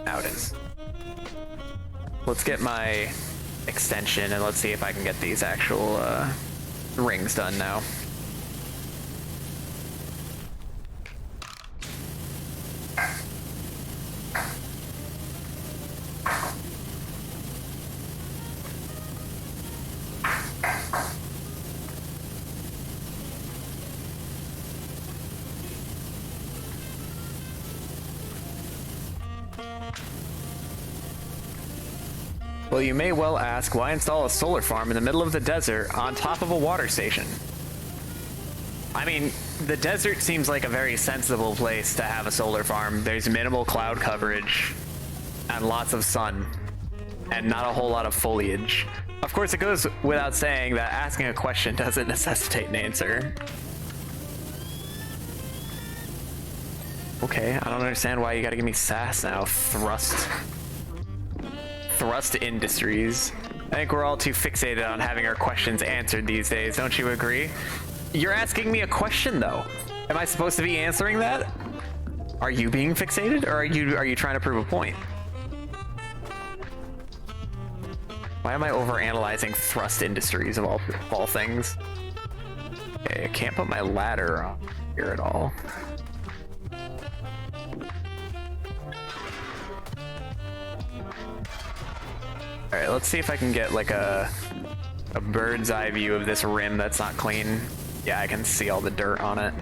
S1: Now it is. Let's get my extension and let's see if I can get these actual rings done now. Well, you may well ask, why install a solar farm in the middle of the desert on top of a water station? I mean, the desert seems like a very sensible place to have a solar farm. There's minimal cloud coverage and lots of sun and not a whole lot of foliage. Of course, it goes without saying that asking a question doesn't necessitate an answer. Okay, I don't understand why you gotta give me sass now. Thrust Industries. I think we're all too fixated on having our questions answered these days, don't you agree? You're asking me a question though. Am I supposed to be answering that? Are you being fixated, or are you trying to prove a point? Why am I overanalyzing Thrust Industries of all things? Okay, I can't put my ladder on here at all. Alright, let's see if I can get like a bird's eye view of this rim that's not clean. Yeah, I can see all the dirt on it.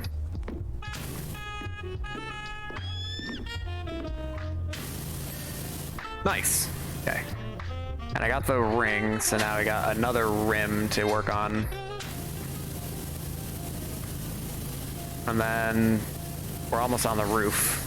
S1: Nice. Okay. And I got the ring, so now we got another rim to work on. And then we're almost on the roof.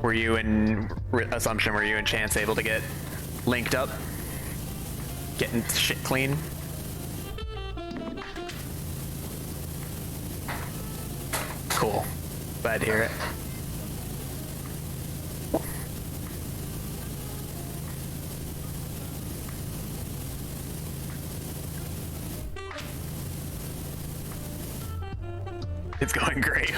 S1: Were you and Assumption, were you and Chance able to get linked up? Getting shit clean? Cool. Glad to hear it. It's going great.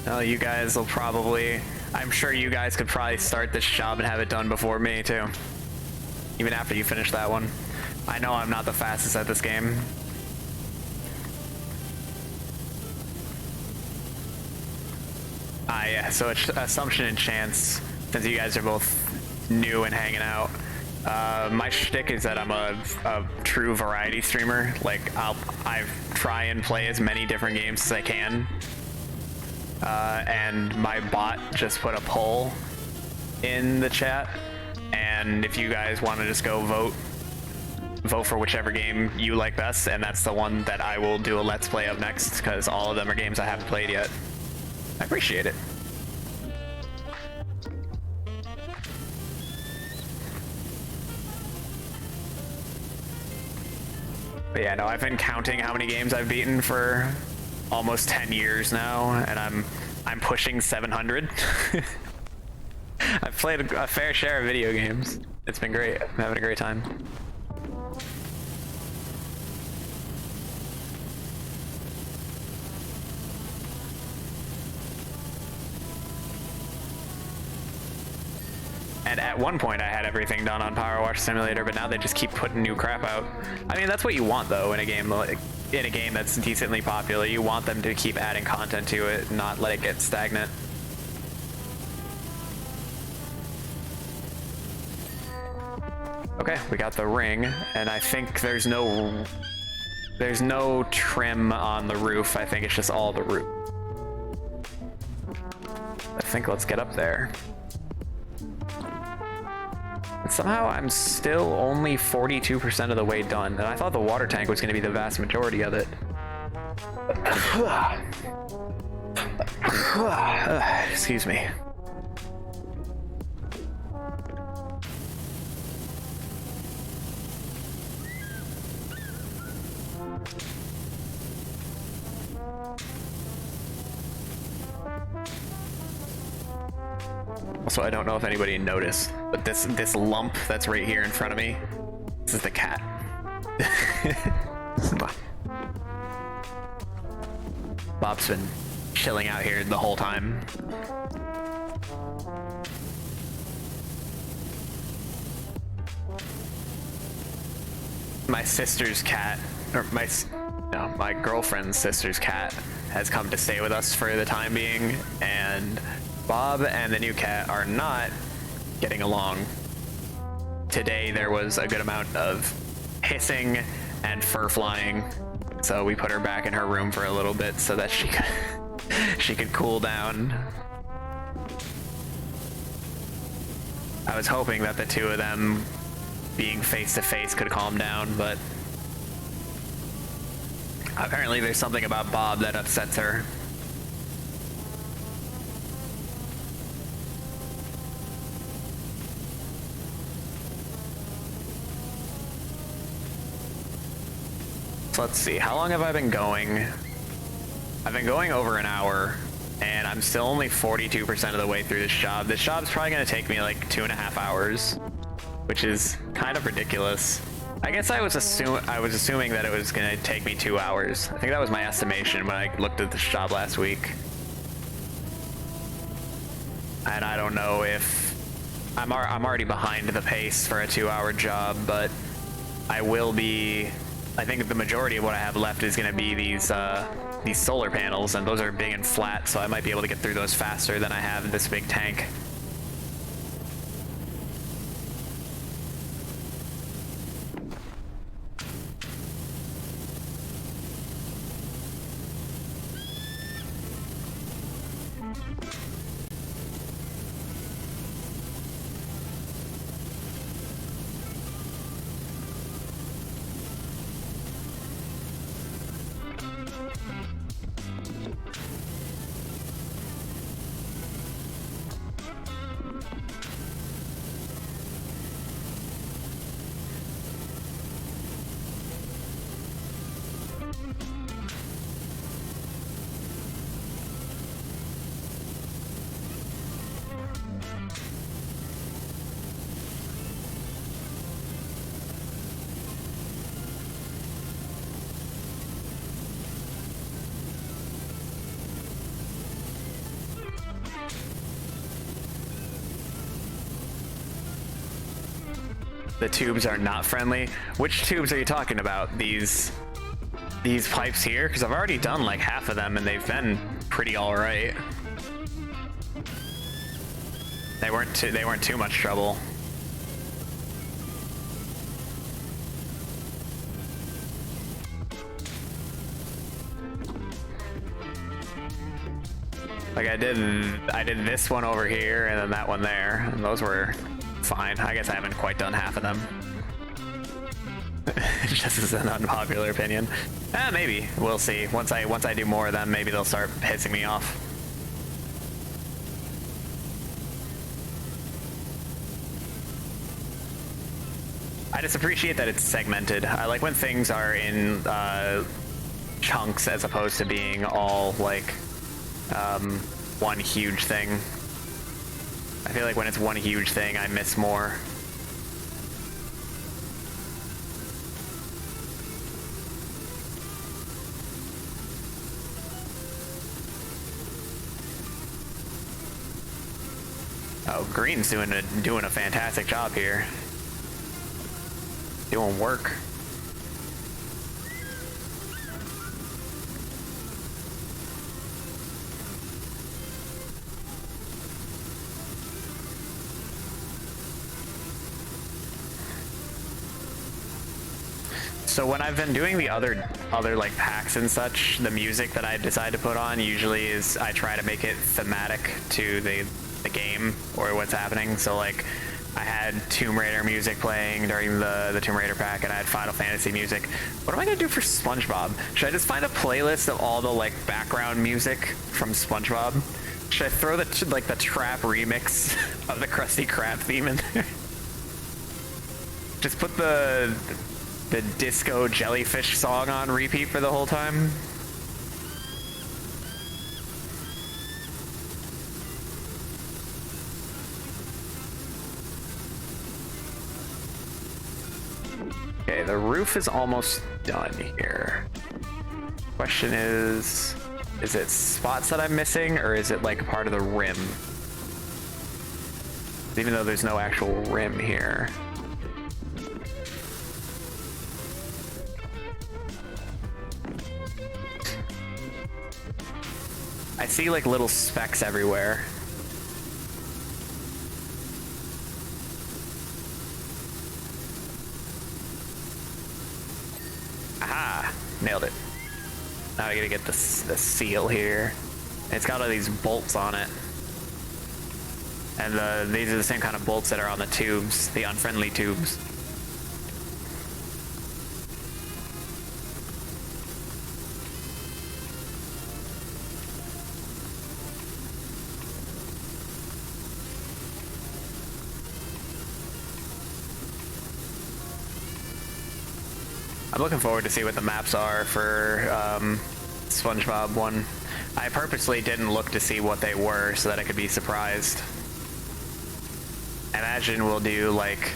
S1: Well, you guys will probably... I'm sure you guys could probably start this job and have it done before me, too. Even after you finish that one. I know I'm not the fastest at this game. Ah, yeah, so it's Assumption and Chance, since you guys are both new and hanging out. My shtick is that I'm a true variety streamer. Like, I try and play as many different games as I can. And my bot just put a poll in the chat, and if you guys want to just go vote for whichever game you like best, and that's the one that I will do a let's play of next, because all of them are games I haven't played yet. I appreciate it. But yeah, no, I've been counting how many games I've beaten for almost 10 years now, and I'm pushing 700. I've played a fair share of video games. It's been great. I'm having a great time. And at one point I had everything done on PowerWash Simulator, but now they just keep putting new crap out. I mean, that's what you want though in a game that's decently popular. You want them to keep adding content to it, not let it get stagnant. Okay, we got the ring, and I think there's no trim on the roof. I think it's just all the roof. I think let's get up there. And somehow I'm still only 42% of the way done, and I thought the water tank was going to be the vast majority of it. Excuse me. Also, I don't know if anybody noticed, but this lump that's right here in front of me, this is the cat. Bob's been chilling out here the whole time. My sister's cat, or know, my girlfriend's sister's cat has come to stay with us for the time being, and Bob and the new cat are not getting along. Today there was a good amount of hissing and fur flying, so we put her back in her room for a little bit so that she could cool down. I was hoping that the two of them being face to face could calm down, but apparently there's something about Bob that upsets her. So let's see, how long have I been going? I've been going over an hour, and I'm still only 42% of the way through this job. This job's probably gonna take me like 2.5 hours, which is kind of ridiculous. I guess I was assuming that it was gonna take me 2 hours. I think that was my estimation when I looked at this job last week. And I don't know if I'm already behind the pace for a 2-hour job, but I will be. I think the majority of what I have left is going to be these solar panels, and those are big and flat, so I might be able to get through those faster than I have this big tank. The tubes are not friendly. Which tubes are you talking about? These pipes here? Because I've already done like half of them and they've been pretty all right. They weren't too much trouble. Like I did this one over here and then that one there, and those were fine. I guess I haven't quite done half of them. Just as an unpopular opinion. Maybe. We'll see. Once I do more of them, maybe they'll start pissing me off. I just appreciate that it's segmented. I like when things are in chunks as opposed to being all like one huge thing. I feel like when it's one huge thing, I miss more. Oh, Green's doing a fantastic job here. Doing work. So when I've been doing the other like packs and such, the music that I decide to put on usually is I try to make it thematic to the game or what's happening. So like I had Tomb Raider music playing during the Tomb Raider pack, and I had Final Fantasy music. What am I gonna do for SpongeBob? Should I just find a playlist of all the like background music from SpongeBob? Should I throw the trap remix of the Krusty Krab theme in there? Just put the disco jellyfish song on repeat for the whole time? Okay, the roof is almost done here. Question is it spots that I'm missing, or is it like part of the rim? Even though there's no actual rim here. see like little specks everywhere. Aha! Nailed it. Now I gotta get the seal here. It's got all these bolts on it. And these are the same kind of bolts that are on the tubes, the unfriendly tubes. I'm looking forward to see what the maps are for SpongeBob one. I purposely didn't look to see what they were so that I could be surprised. I imagine we'll do like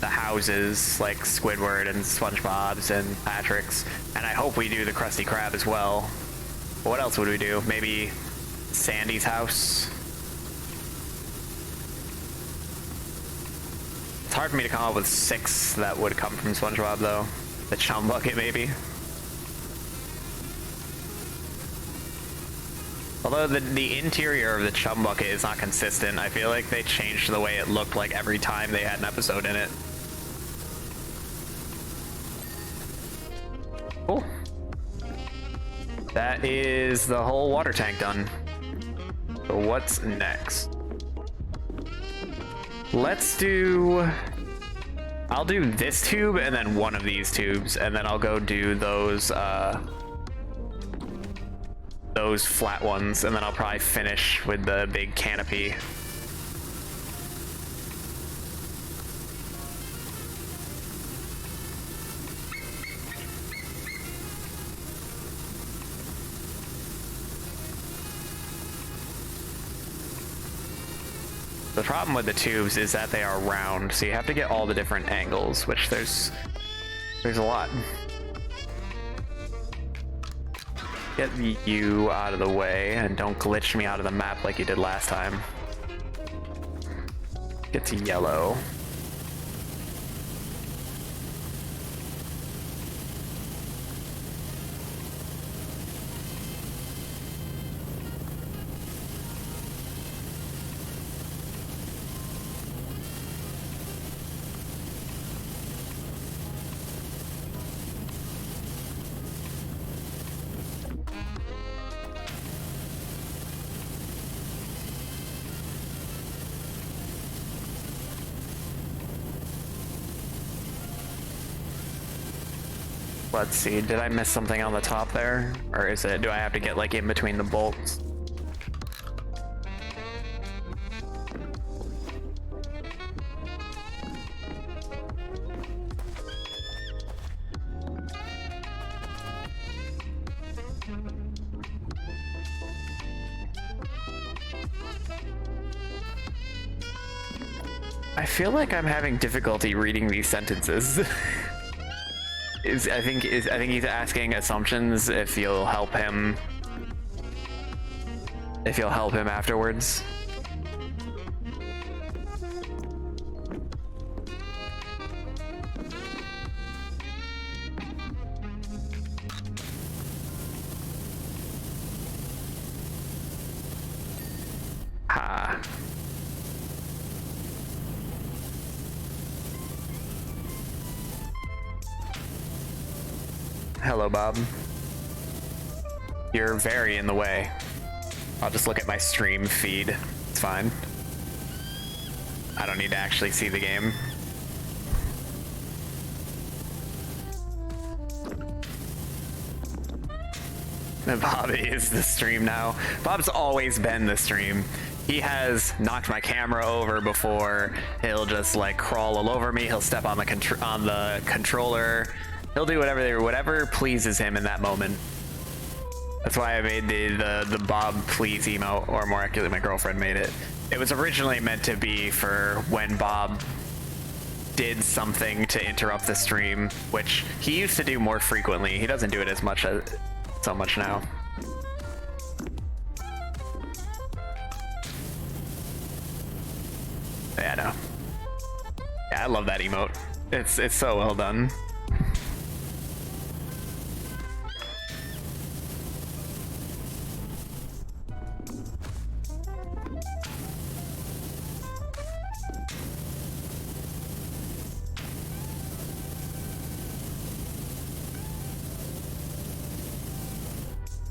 S1: the houses, like Squidward and SpongeBob's and Patrick's, and I hope we do the Krusty Krab as well. What else would we do? Maybe Sandy's house? It's hard for me to come up with 6 that would come from SpongeBob though. The Chum Bucket maybe? Although the interior of the Chum Bucket is not consistent, I feel like they changed the way it looked like every time they had an episode in it. Cool. That is the whole water tank done. So what's next? I'll do this tube and then one of these tubes, and then I'll go do those flat ones, and then I'll probably finish with the big canopy. The problem with the tubes is that they are round, so you have to get all the different angles, which there's a lot. Get you out of the way, and don't glitch me out of the map like you did last time. Get to yellow. Let's see, did I miss something on the top there? Or do I have to get like in between the bolts? I feel like I'm having difficulty reading these sentences. I think he's asking assumptions if you'll help him afterwards. Ha. Hello, Bob. You're very in the way. I'll just look at my stream feed. It's fine. I don't need to actually see the game. And Bob is the stream now. Bob's always been the stream. He has knocked my camera over before. He'll just like crawl all over me. He'll step on the controller. He'll do whatever pleases him in that moment. That's why I made the Bob please emote, or more accurately, my girlfriend made it. It was originally meant to be for when Bob did something to interrupt the stream, which he used to do more frequently. He doesn't do it so much now. Yeah, I know. Yeah, I love that emote. It's so well done.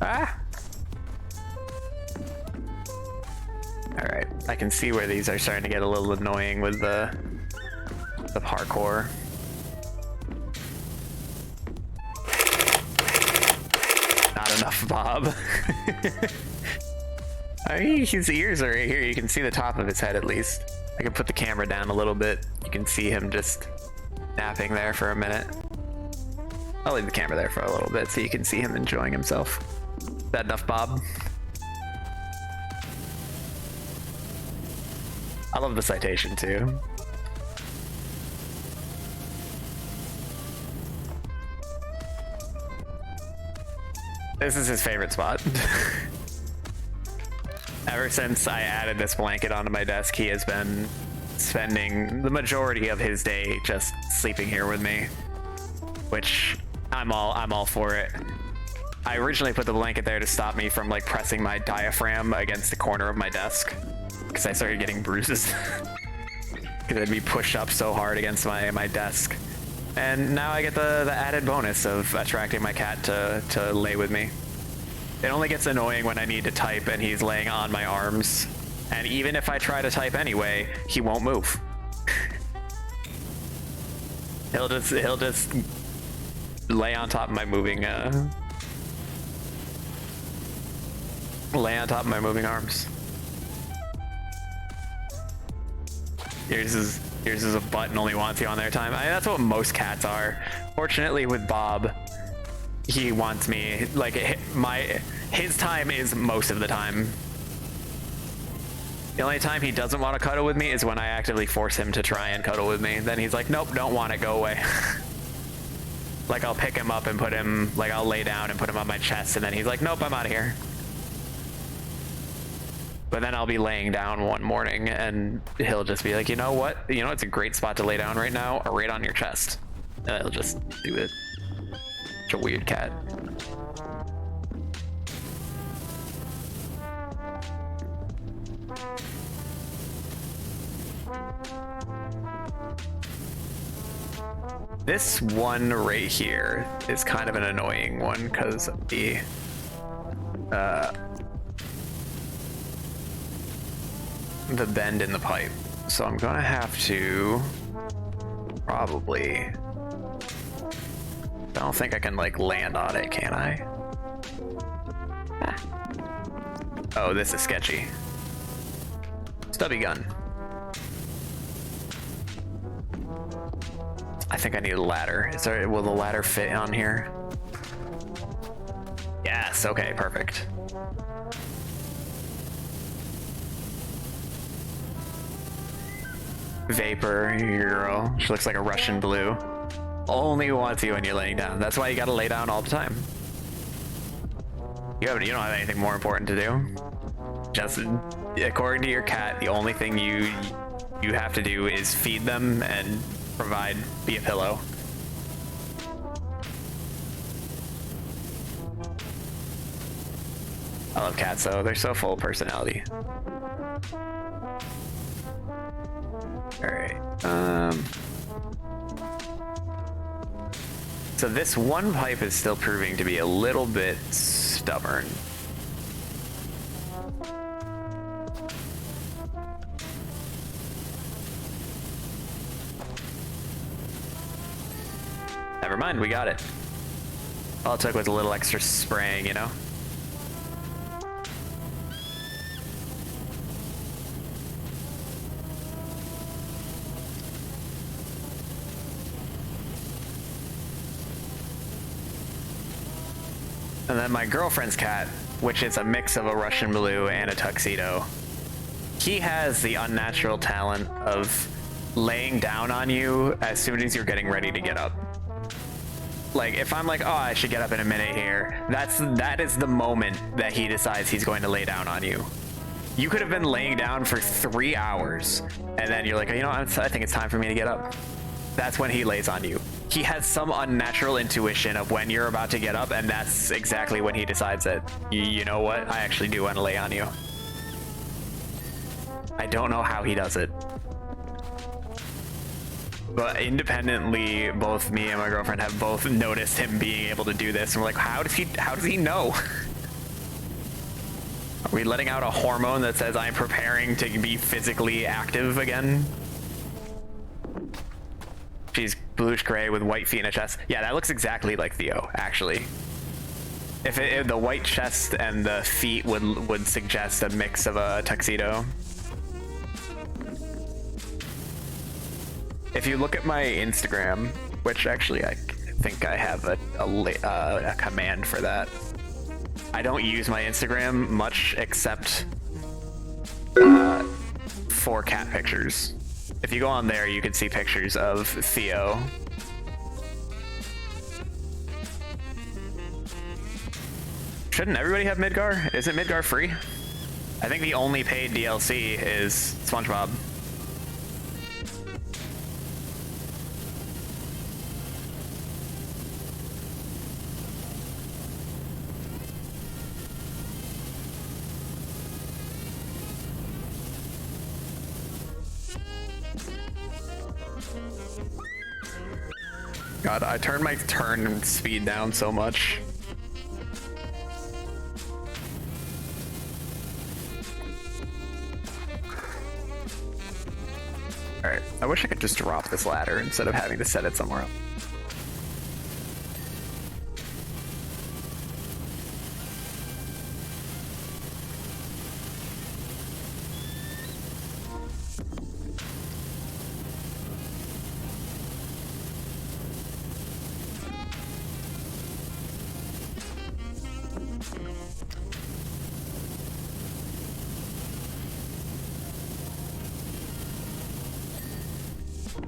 S1: Ah! Alright, I can see where these are starting to get a little annoying with the parkour. Not enough, Bob. I mean, his ears are right here. You can see the top of his head at least. I can put the camera down a little bit. You can see him just napping there for a minute. I'll leave the camera there for a little bit so you can see him enjoying himself. Is that enough, Bob? I love the citation too. This is his favorite spot. Ever since I added this blanket onto my desk, he has been spending the majority of his day just sleeping here with me, which I'm all for it. I originally put the blanket there to stop me from like pressing my diaphragm against the corner of my desk because I started getting bruises because I'd be pushed up so hard against my desk. And now I get the added bonus of attracting my cat to lay with me. It only gets annoying when I need to type and he's laying on my arms. And even if I try to type anyway, he won't move. He'll just lay on top of my moving arms. Yours is a butt and only wants you on their time. That's what most cats are. Fortunately with Bob, he wants me, like his time is most of the time. The only time he doesn't want to cuddle with me is when I actively force him to try and cuddle with me. Then he's like, nope, don't want it, go away. Like I'll pick him up and put him, like I'll lay down and put him on my chest and then he's like, nope, I'm out of here. But then I'll be laying down one morning and he'll just be like, you know what? You know, it's a great spot to lay down right now, or right on your chest. And he'll just do it. Such a weird cat. This one right here is kind of an annoying one because of the bend in the pipe. So I'm gonna have to probably, I don't think I can like land on it, can I? Oh, this is sketchy. Stubby gun. I think I need a ladder. Will the ladder fit on here? Yes, okay, perfect. Vapor, girl. She looks like a Russian blue. Only wants you when you're laying down. That's why you gotta lay down all the time. You don't have anything more important to do. Just, according to your cat, the only thing you have to do is feed them and be a pillow. I love cats though, they're so full of personality. Alright, so this one pipe is still proving to be a little bit stubborn. Never mind, we got it. All it took was a little extra spraying, you know? And then my girlfriend's cat, which is a mix of a Russian blue and a tuxedo, he has the unnatural talent of laying down on you as soon as you're getting ready to get up. Like, if I'm like, oh, I should get up in a minute here, that is the moment that he decides he's going to lay down on you. You could have been laying down for 3 hours, and then you're like, you know, I think it's time for me to get up. That's when he lays on you. He has some unnatural intuition of when you're about to get up, and that's exactly when he decides that, you know what, I actually do want to lay on you. I don't know how he does it. But independently, both me and my girlfriend have both noticed him being able to do this, and we're like, how does he know? we letting out a hormone that says I'm preparing to be physically active again? She's bluish gray with white feet and a chest. Yeah, that looks exactly like Theo, actually. If the white chest and the feet would suggest a mix of a tuxedo. If you look at my Instagram, which actually I think I have a command for that. I don't use my Instagram much except for cat pictures. If you go on there, you can see pictures of Theo. Shouldn't everybody have Midgar? Isn't Midgar free? I think the only paid DLC is SpongeBob. God, I turned my turn speed down so much. Alright, I wish I could just drop this ladder instead of having to set it somewhere else.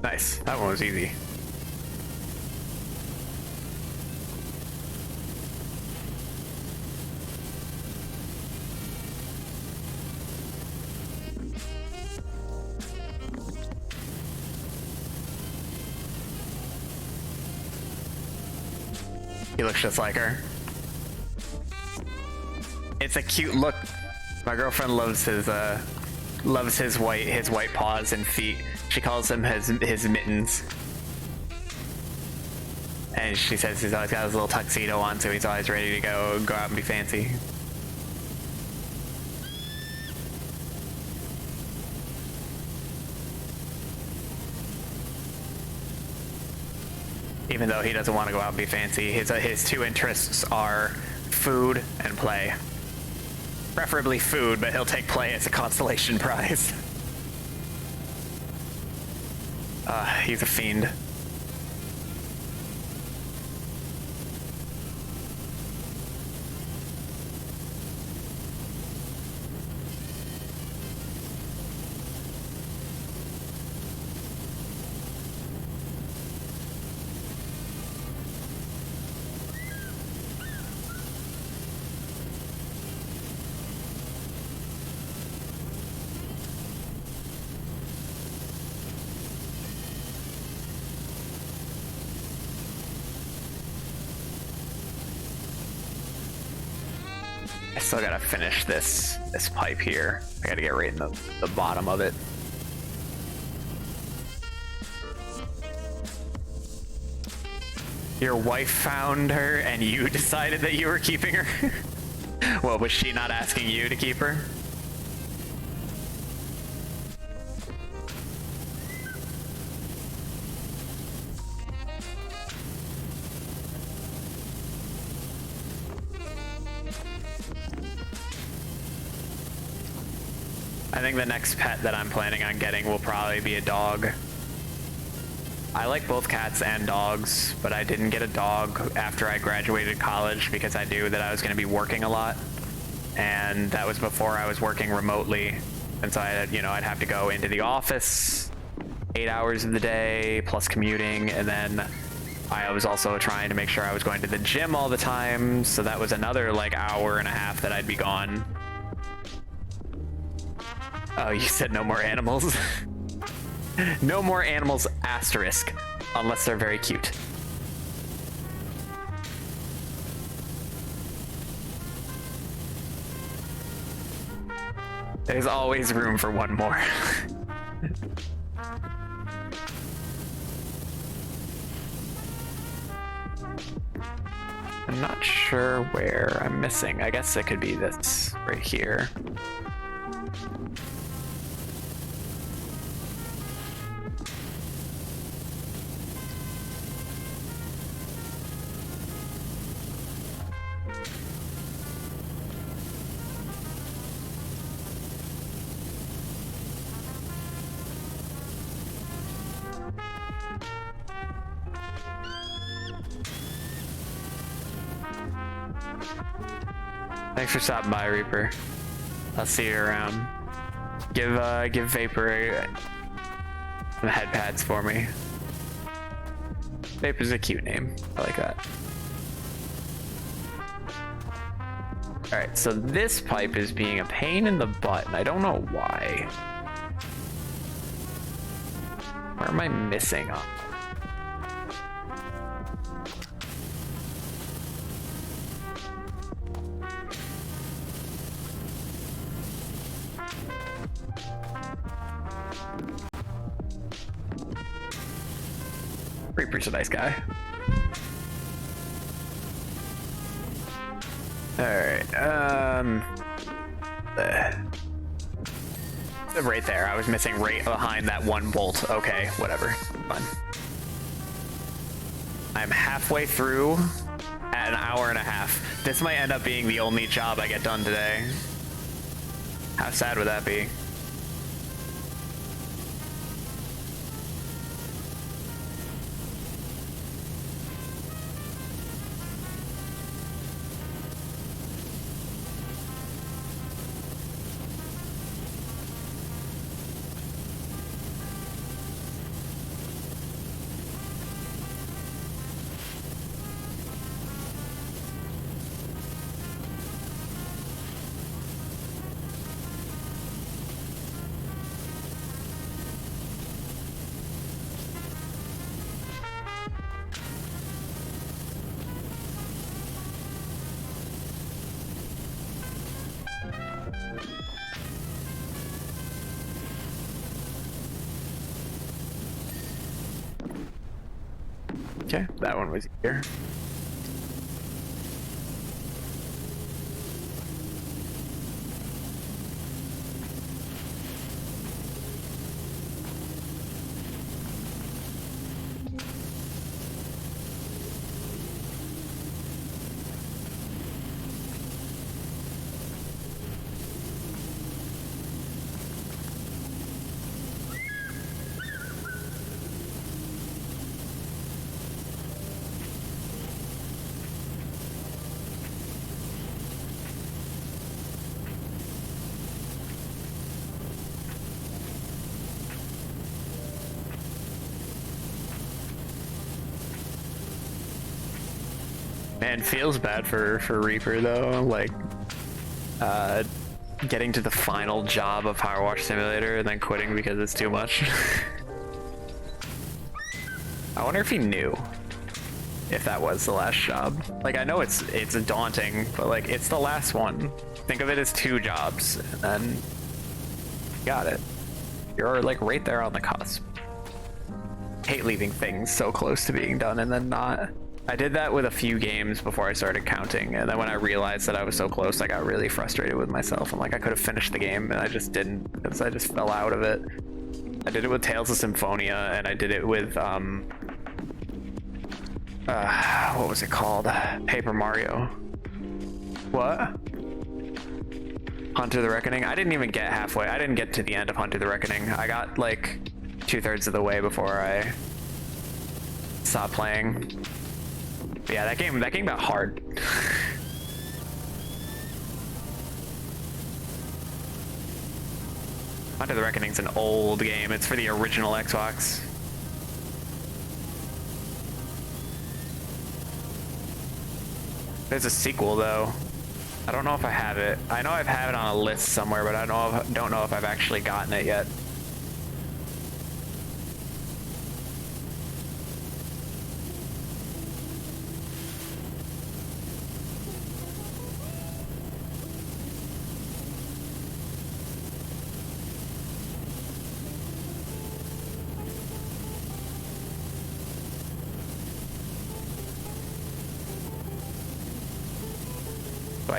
S1: Nice, that one was easy. He looks just like her. It's a cute look. My girlfriend loves his white paws and feet. She calls them his mittens. And she says he's always got his little tuxedo on, so he's always ready to go out and be fancy. Even though he doesn't want to go out and be fancy, his two interests are food and play. Preferably food, but he'll take play as a consolation prize. He's a fiend. I still gotta finish this pipe here. I gotta get right in the bottom of it. Your wife found her and you decided that you were keeping her? Well, was she not asking you to keep her? I think the next pet that I'm planning on getting will probably be a dog. I like both cats and dogs, but I didn't get a dog after I graduated college because I knew that I was going to be working a lot. And that was before I was working remotely. And so I'd have to go into the office 8 hours of the day plus commuting. And then I was also trying to make sure I was going to the gym all the time. So that was another like hour and a half that I'd be gone. Oh, you said no more animals? No more animals, asterisk, unless they're very cute. There's always room for one more. I'm not sure where I'm missing. I guess it could be this right here. Thanks for stopping by, Reaper. I'll see you around. Give Vapor some head pads for me. Vapor's a cute name. I like that. Alright, so this pipe is being a pain in the butt, and I don't know why. Where am I missing on? Reaper's a nice guy. Alright, right there. I was missing right behind that one bolt. Okay, whatever. Fine. I'm halfway through at an hour and a half. This might end up being the only job I get done today. How sad would that be? Okay, that one was here. Man, feels bad for Reaper though, like getting to the final job of PowerWash Simulator and then quitting because it's too much. I wonder if he knew if that was the last job. Like, I know it's daunting, but like, it's the last one. Think of it as 2 jobs, and then you got it. You're like right there on the cusp. Hate leaving things so close to being done and then not. I did that with a few games before I started counting, and then when I realized that I was so close, I got really frustrated with myself. I'm like, I could have finished the game, and I just didn't, because I just fell out of it. I did it with Tales of Symphonia, and I did it with, what was it called? Paper Mario. What? Hunter the Reckoning? I didn't even get halfway. I didn't get to the end of Hunter the Reckoning. I got, like, 2/3 of the way before I stopped playing. But yeah, that game got hard. Hunter the Reckoning's an old game. It's for the original Xbox. There's a sequel though. I don't know if I have it. I know I've had it on a list somewhere, but I don't know if I've actually gotten it yet.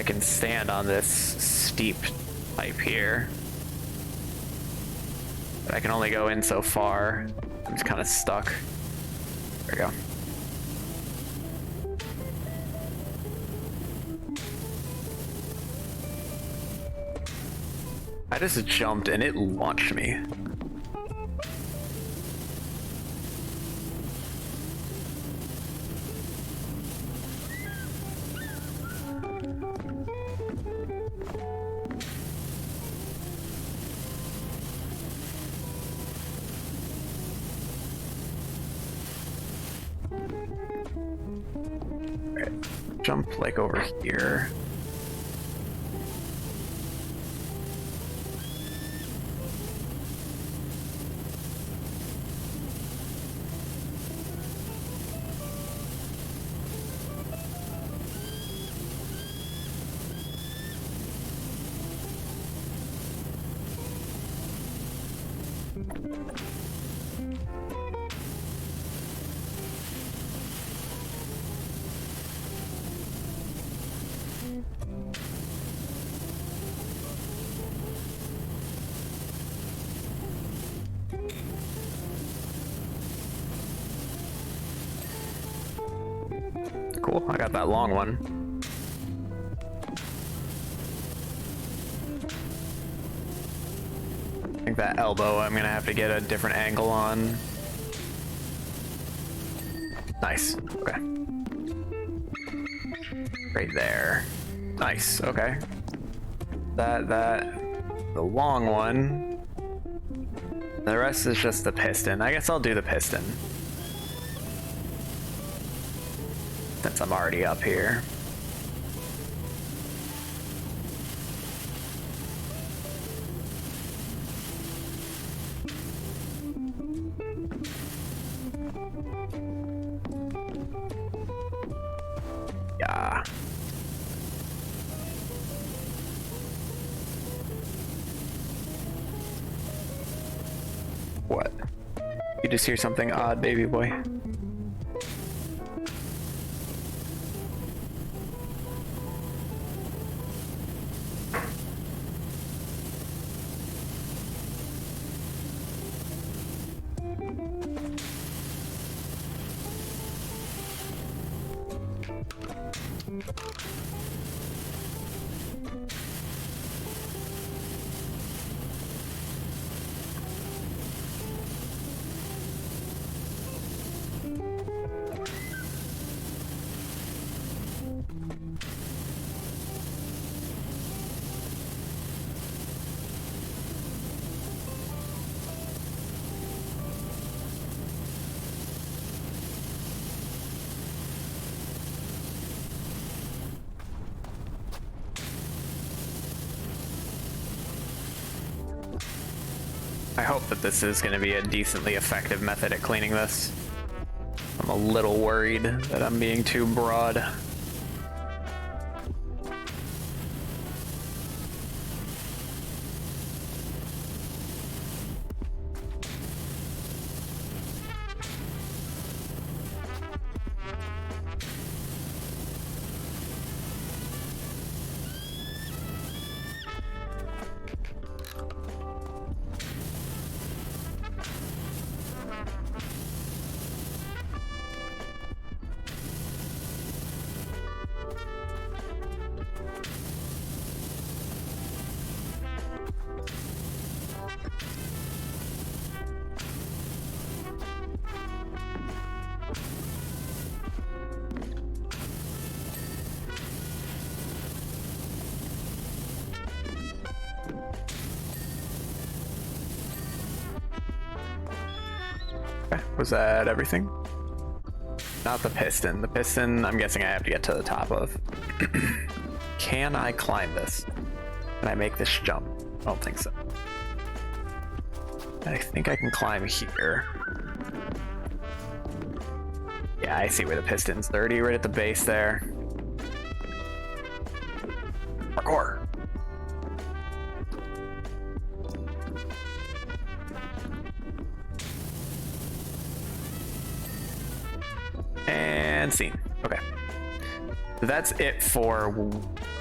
S1: I can stand on this steep pipe here. But I can only go in so far. I'm just kind of stuck. There we go. I just jumped and it launched me. Jump like over here. Cool, I got that long one. I think that elbow I'm gonna have to get a different angle on. Nice, okay. Right there. Nice, okay. The long one. The rest is just the piston. I guess I'll do the piston. Since I'm already up here. Yeah. What? You just hear something odd, baby boy? I hope that this is going to be a decently effective method at cleaning this. I'm a little worried that I'm being too broad. Was that everything? Not the piston. The piston, I'm guessing I have to get to the top of. Can I climb this? Can I make this jump? I don't think so. I think I can climb here. Yeah, I see where the piston's 30, right at the base there. Parkour. And scene. Okay. So that's it for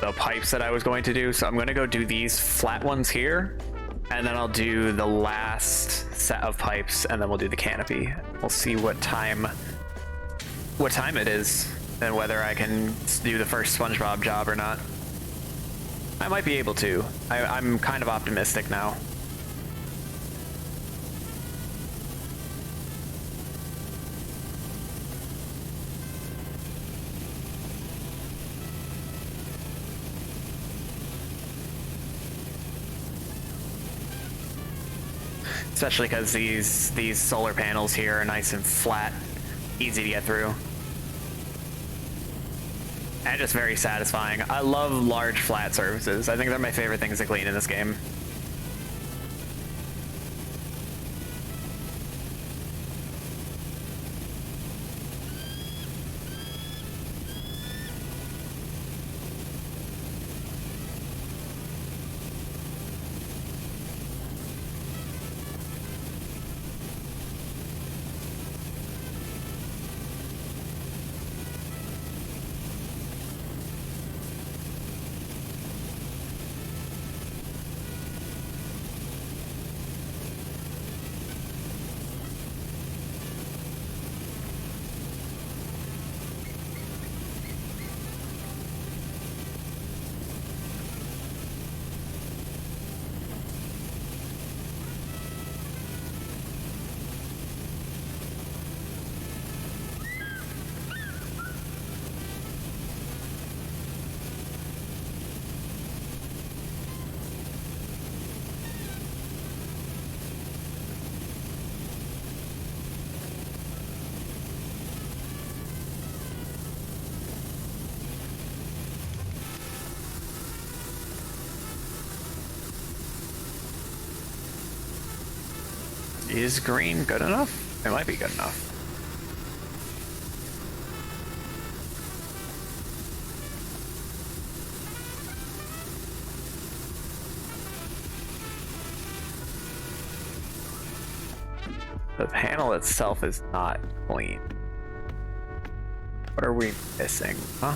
S1: the pipes that I was going to do. So I'm going to go do these flat ones here, and then I'll do the last set of pipes, and then we'll do the canopy. We'll see what time it is, and whether I can do the first SpongeBob job or not. I might be able to. I'm kind of optimistic now. Especially because these solar panels here are nice and flat, easy to get through. And just very satisfying. I love large flat surfaces. I think they're my favorite things to clean in this game. Is green good enough? It might be good enough. The panel itself is not clean. What are we missing? Huh?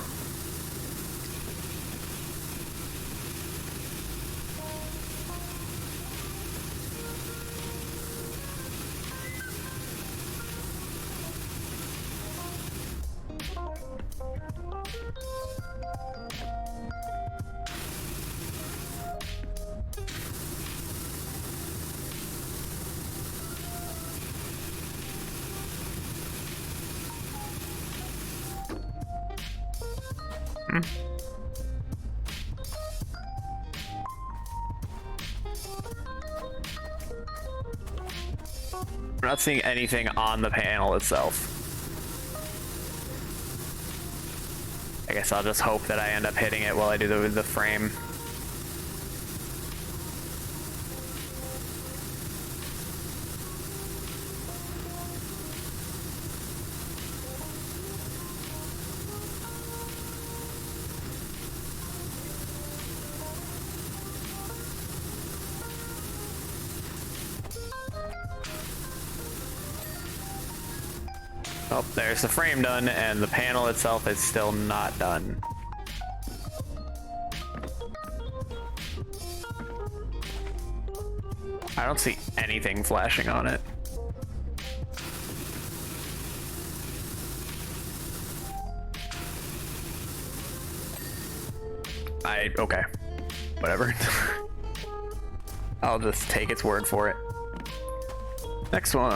S1: We're not seeing anything on the panel itself. I guess I'll just hope that I end up hitting it while I do the frame. Oh, there's the frame done, and the panel itself is still not done. I don't see anything flashing on it. Okay. Whatever. I'll just take its word for it. Next one.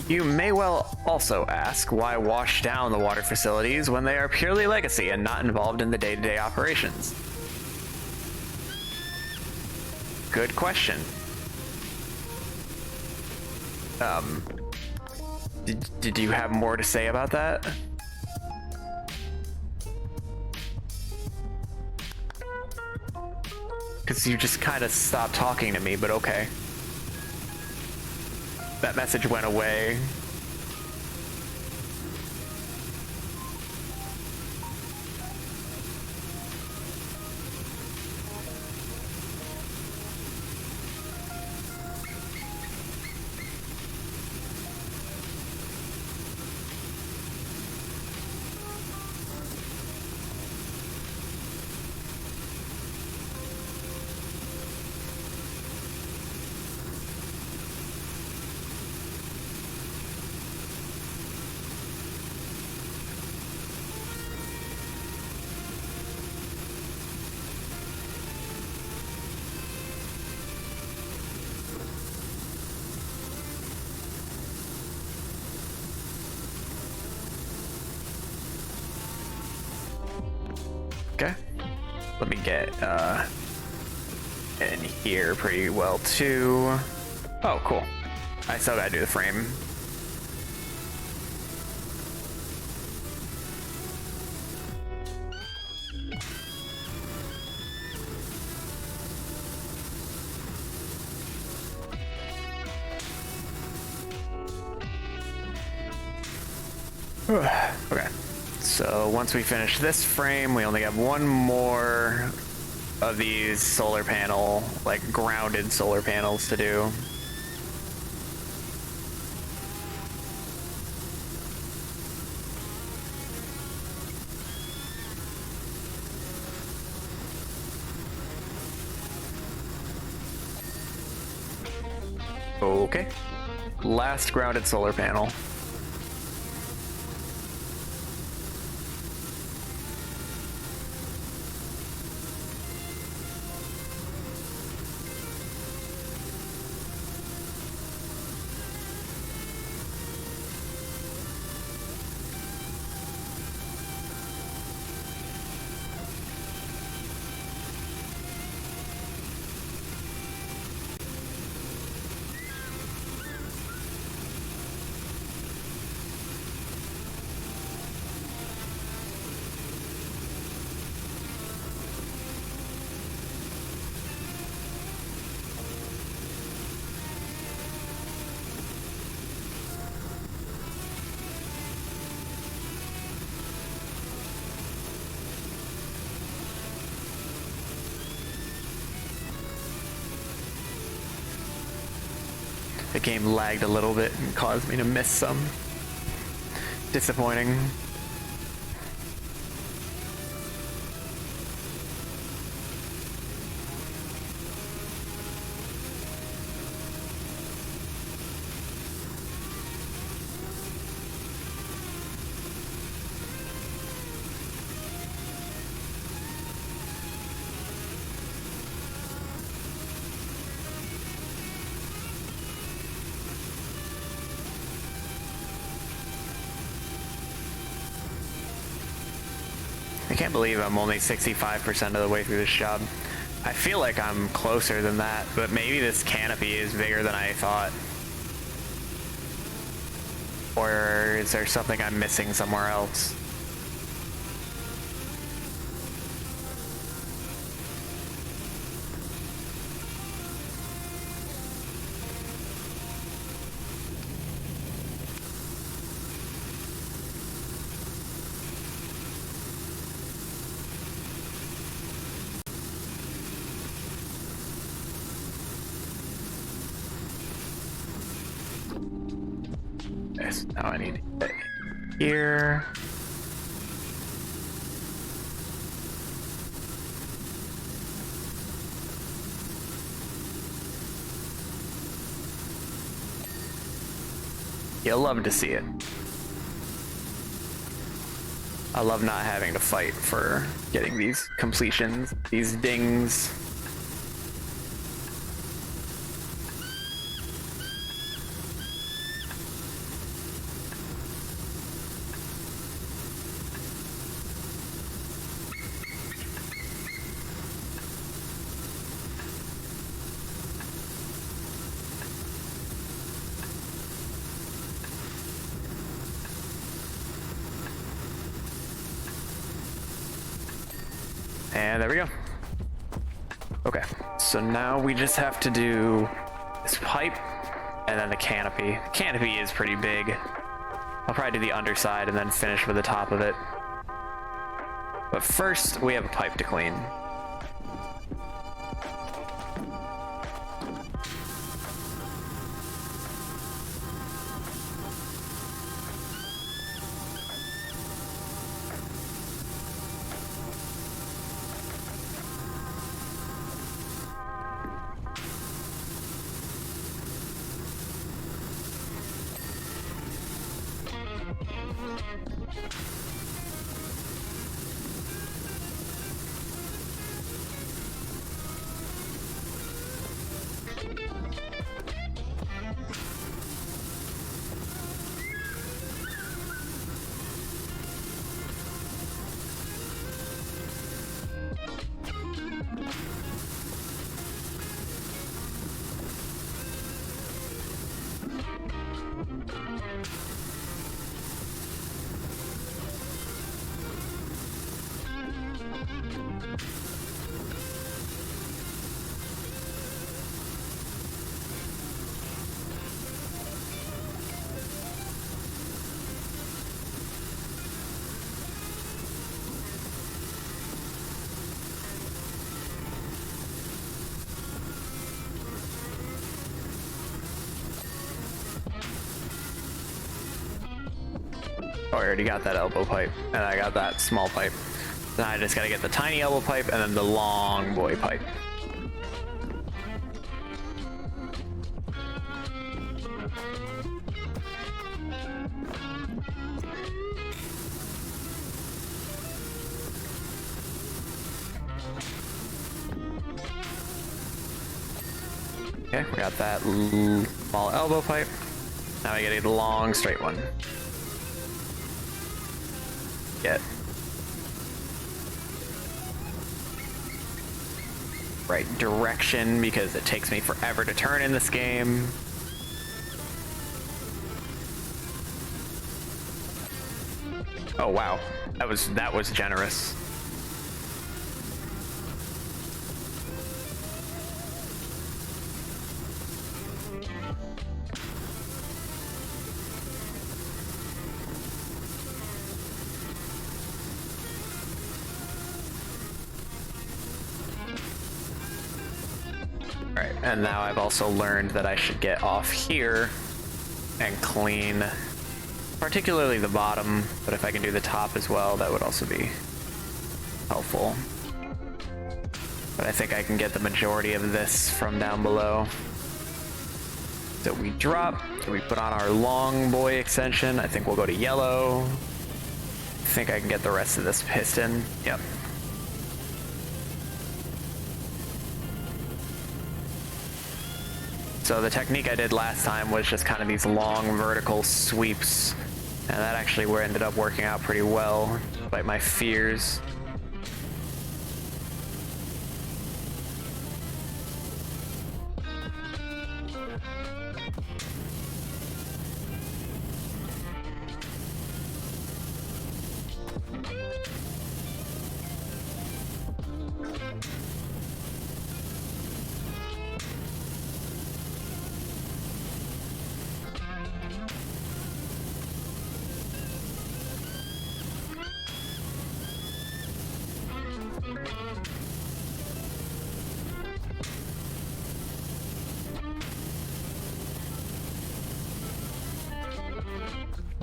S1: You may well also ask why wash down the water facilities when they are purely legacy and not involved in the day-to-day operations. Good question. Did you have more to say about that? Because you just kind of stopped talking to me, but okay. That message went away. Okay. Let me get in here pretty well too. Oh, cool. I still gotta do the frame. Okay. So once we finish this frame, we only have one more of these solar panel, like grounded solar panels to do. Okay. Last grounded solar panel. The game lagged a little bit and caused me to miss some. Disappointing. I can't believe I'm only 65% of the way through this job. I feel like I'm closer than that, but maybe this canopy is bigger than I thought. Or is there something I'm missing somewhere else? Yes, now I need it here. You'll love to see it. I love not having to fight for getting these completions, these dings. And there we go. Okay, so now we just have to do this pipe and then the canopy. The canopy is pretty big. I'll probably do the underside and then finish with the top of it. But first, we have a pipe to clean. Oh, I already got that elbow pipe, and I got that small pipe. Now I just gotta get the tiny elbow pipe and then the long boy pipe. Okay, we got that small elbow pipe. Now we gotta get the long straight one. Get right direction because it takes me forever to turn in this game. Oh wow, that was generous. Alright, and now I've also learned that I should get off here and clean particularly the bottom, but if I can do the top as well, that would also be helpful. But I think I can get the majority of this from down below. So we drop, so we put on our long boy extension. I think we'll go to yellow. I think I can get the rest of this piston. Yep. So the technique I did last time was just kind of these long vertical sweeps, and that actually ended up working out pretty well, despite my fears.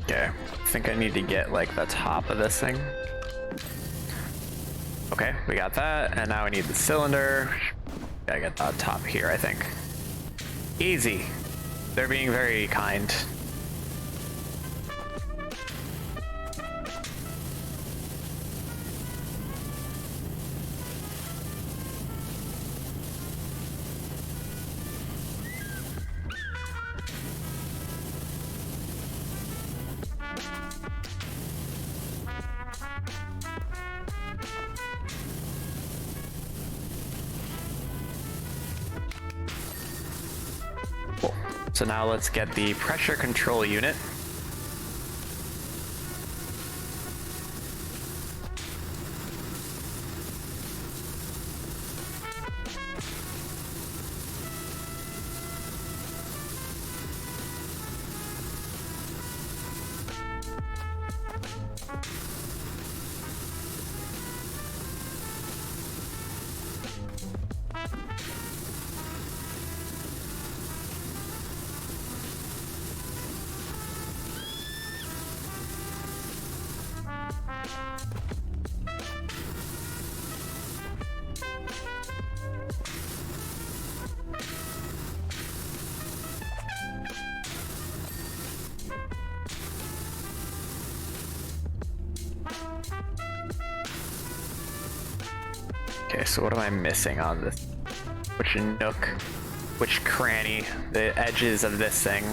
S1: Okay, I think I need to get like the top of this thing. Okay, we got that, and now I need the cylinder. Gotta get the top here, I think. Easy. They're being very kind. Cool. So now let's get the pressure control unit. Okay, so what am I missing on this? Which nook, which cranny, the edges of this thing?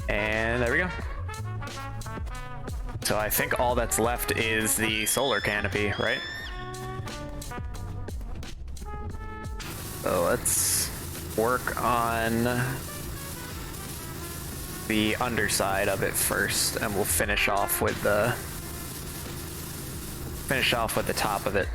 S1: And there we go. So I think all that's left is the solar canopy, right? So let's work on the underside of it first, and we'll finish off with the top of it.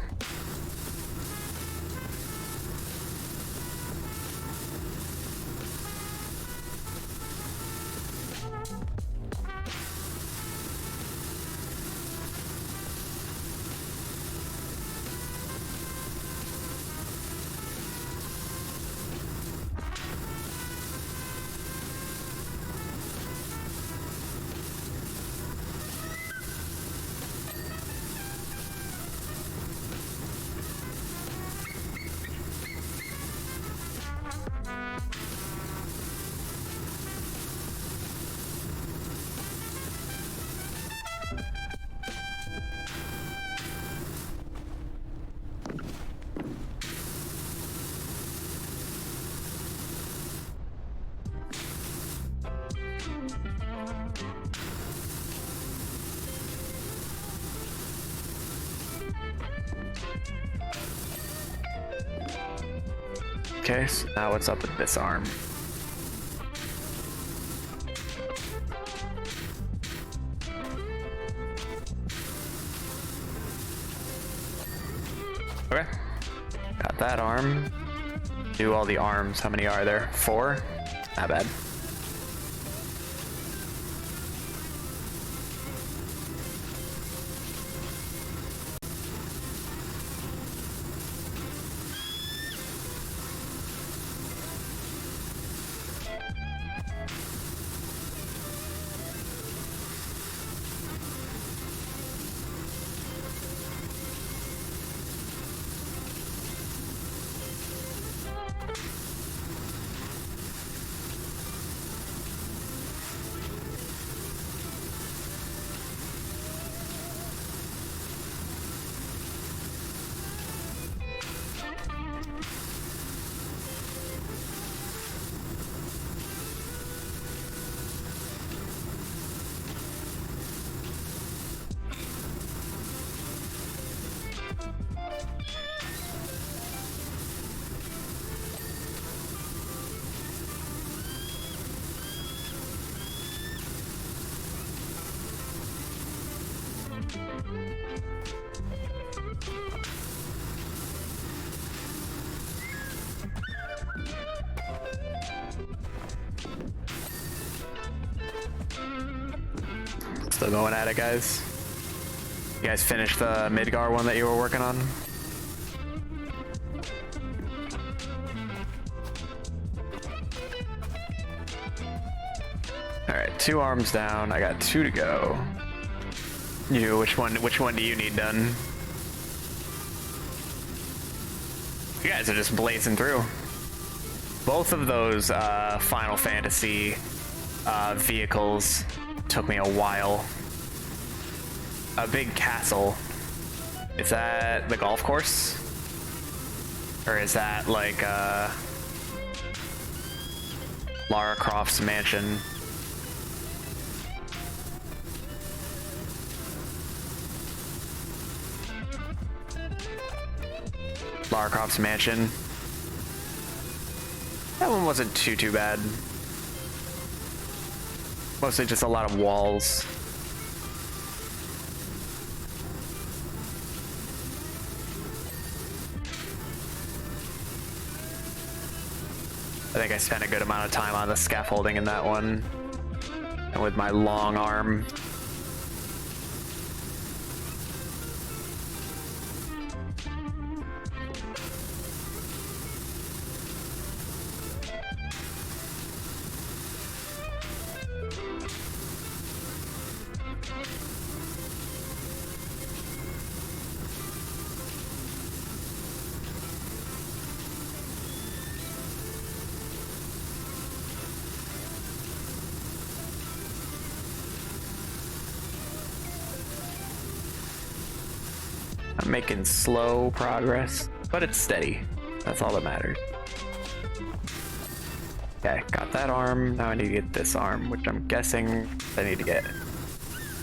S1: Okay, so now what's up with this arm? Okay, got that arm. Do all the arms. How many are there? 4? Not bad. Still going at it, guys. You guys finished the Midgar one that you were working on? Alright, 2 arms down. I got 2 to go. You, which one do you need done? You guys are just blazing through. Both of those Final Fantasy vehicles took me a while. A big castle. Is that the golf course? Or is that like Lara Croft's mansion? Lara Croft's mansion. That one wasn't too bad. Mostly just a lot of walls. I think I spent a good amount of time on the scaffolding in that one. And with my long arm. I'm making slow progress, but it's steady. That's all that matters. Okay, got that arm. Now I need to get this arm, which I'm guessing I need to get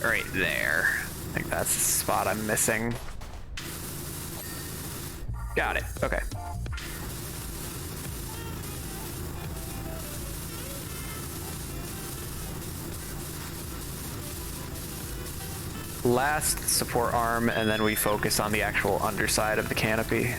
S1: right there. I think that's the spot I'm missing. Got it. Okay. Last support arm, and then we focus on the actual underside of the canopy.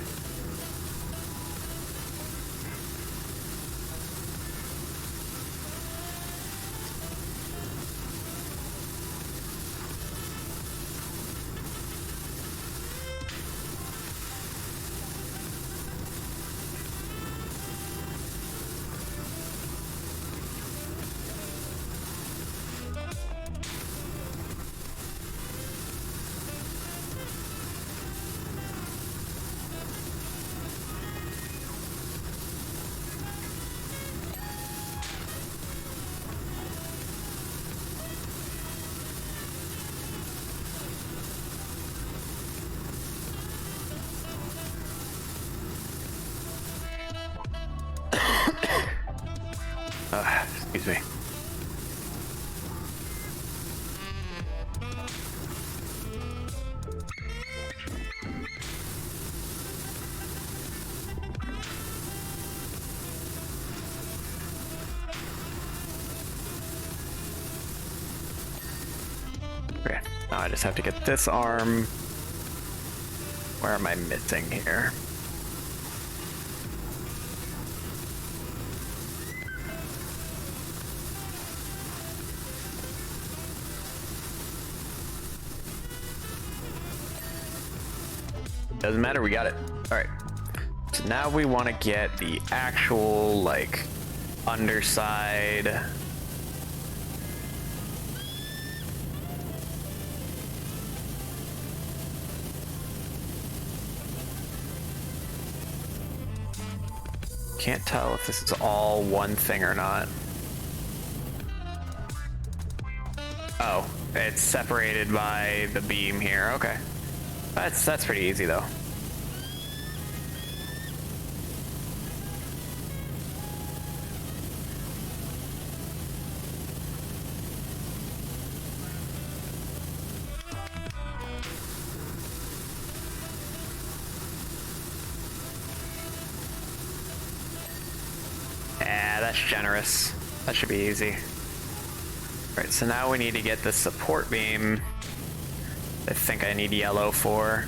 S1: Excuse me. Okay, now I just have to get this arm. Where am I missing here? Doesn't matter, we got it. All right. So now we want to get the actual, like, underside. Can't tell if this is all one thing or not. Oh, it's separated by the beam here. Okay. That's pretty easy though. Yeah, that's generous. That should be easy. All right, so now we need to get the support beam. I think I need yellow for.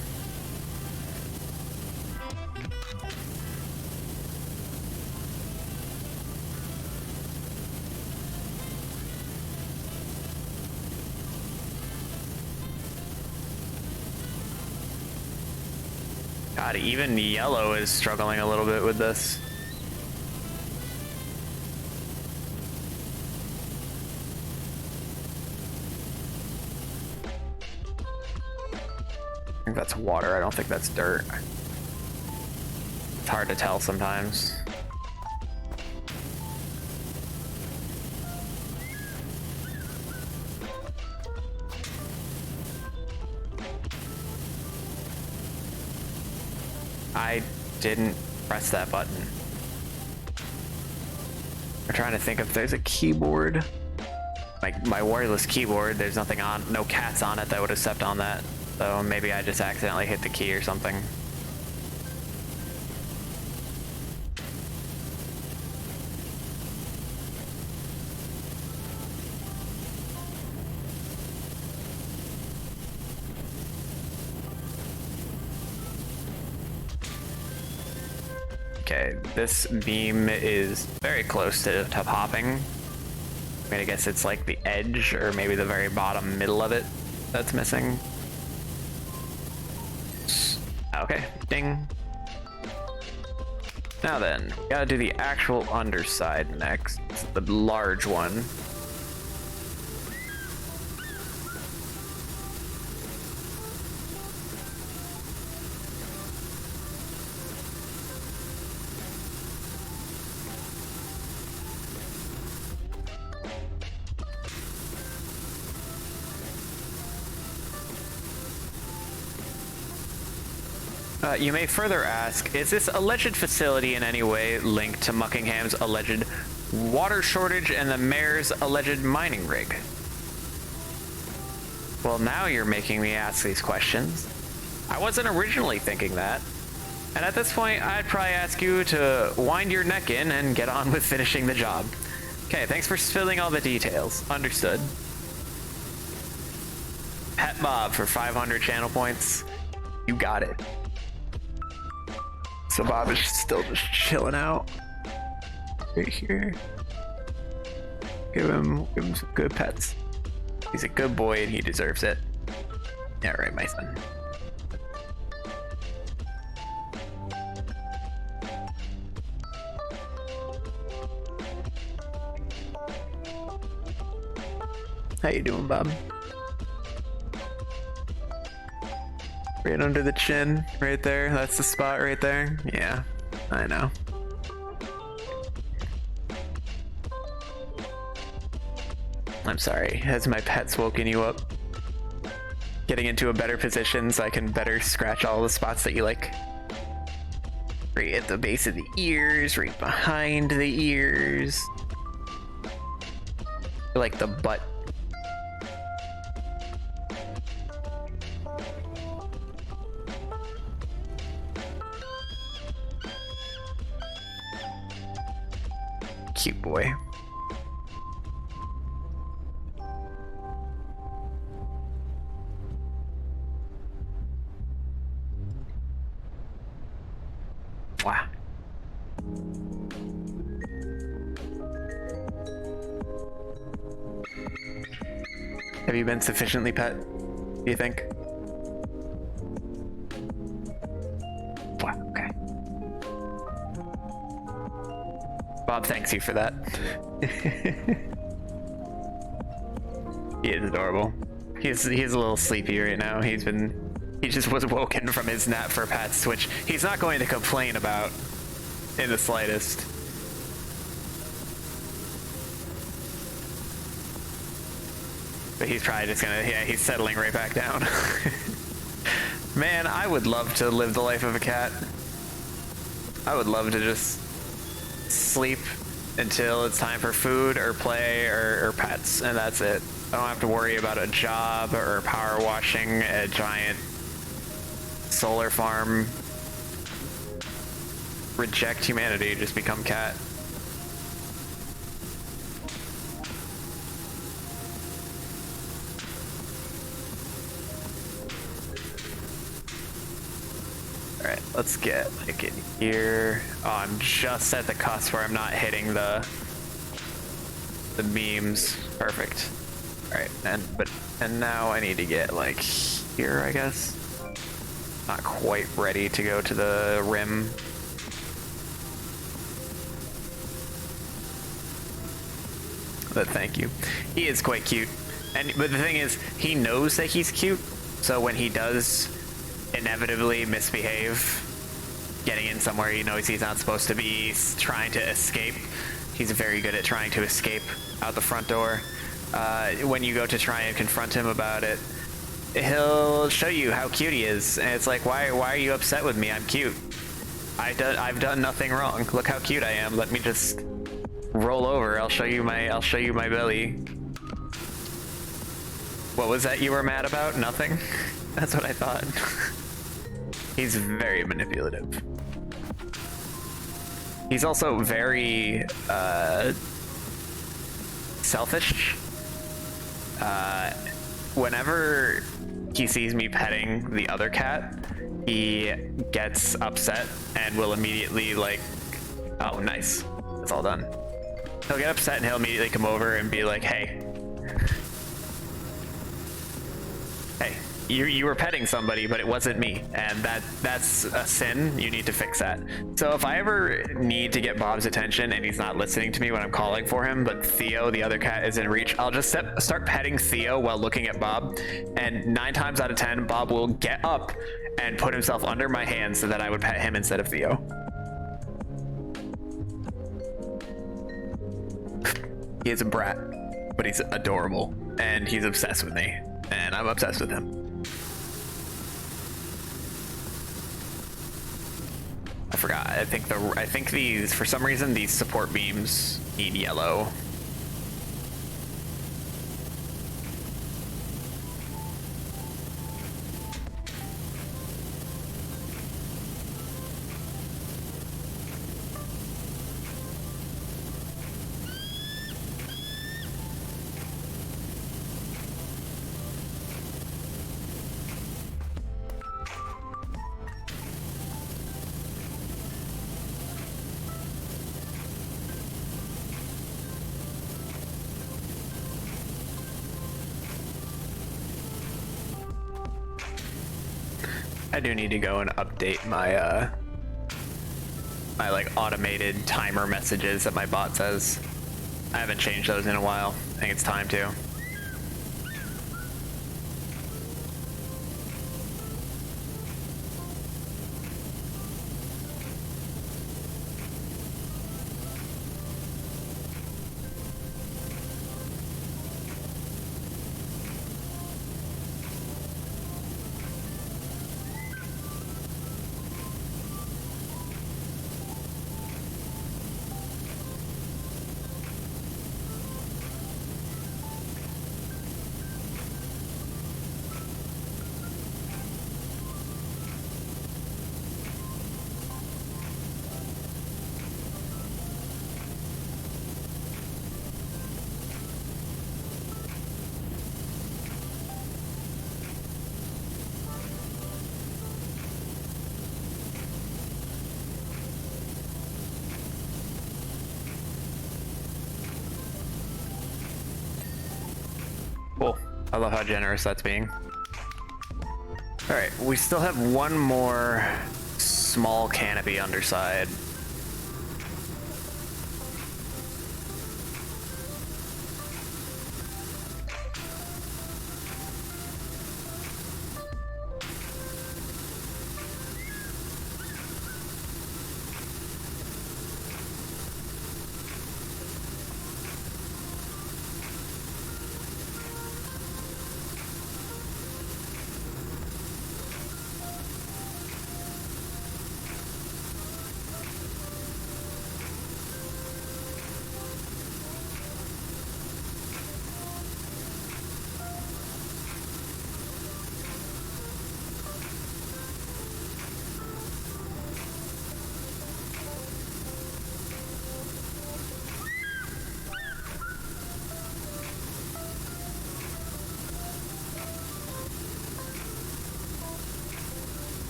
S1: God, even yellow is struggling a little bit with this. I think that's water. I don't think that's dirt. It's hard to tell sometimes. I didn't press that button. I'm trying to think if there's a keyboard. Like my wireless keyboard, there's nothing on, no cats on it that would have stepped on that. So maybe I just accidentally hit the key or something. Okay, this beam is very close to popping. I mean, I guess it's like the edge or maybe the very bottom middle of it that's missing. Okay, ding. Now then, gotta do the actual underside next, the large one. You may further ask, is this alleged facility in any way linked to Muckingham's alleged water shortage and the mayor's alleged mining rig? Well, now you're making me ask these questions. I wasn't originally thinking that. And at this point, I'd probably ask you to wind your neck in and get on with finishing the job. Okay, thanks for spilling all the details. Understood. Pet Bob for 500 channel points. You got it. So Bob is still just chilling out right here. Give him some good pets. He's a good boy and he deserves it. Yeah, right, my son. How you doing, Bob? Right under the chin, right there. That's the spot right there. Yeah, I know. I'm sorry. Has my pets woken you up? Getting into a better position so I can better scratch all the spots that you like. Right at the base of the ears, right behind the ears. Like the butt. Cute boy. Wow. Have you been sufficiently pet, do you think? Wow, okay. Bob thanks you for that. He is adorable. He's a little sleepy right now. He just was woken from his nap for pets, which he's not going to complain about in the slightest. But he's probably just gonna, yeah, he's settling right back down. Man, I would love to live the life of a cat. I would love to just sleep until it's time for food or play or pets, and that's it. I don't have to worry about a job or power washing a giant solar farm. Reject humanity, just become cat. Alright, let's get like in here. Oh, I'm just at the cusp where I'm not hitting the beams. Perfect. Alright, and now I need to get like here, I guess. Not quite ready to go to the rim. But thank you. He is quite cute. But the thing is, he knows that he's cute, so when he does inevitably misbehave, getting in somewhere he knows he's not supposed to be, trying to escape, he's very good at trying to escape out the front door. When you go to try and confront him about it, he'll show you how cute he is, and it's like, why are you upset with me? I'm cute. I've done nothing wrong. Look how cute I am. Let me just roll over. I'll show you my belly. What was that you were mad about? Nothing? That's what I thought. He's very manipulative. He's also very selfish. Whenever he sees me petting the other cat, he gets upset and will immediately like, oh nice, it's all done. He'll get upset and he'll immediately come over and be like, hey, you were petting somebody, but it wasn't me, and that's a sin. You need to fix that. So if I ever need to get Bob's attention and he's not listening to me when I'm calling for him, but Theo, the other cat, is in reach, I'll just start petting Theo while looking at Bob, and 9 times out of 10, Bob will get up and put himself under my hand so that I would pet him instead of Theo. He is a brat, but he's adorable, and he's obsessed with me, and I'm obsessed with him. forgot. I think these, for some reason, these support beams need yellow. I do need to go and update my my like automated timer messages that my bot says. I haven't changed those in a while. I think it's time to. Cool. I love how generous that's being. Alright, we still have one more small canopy underside.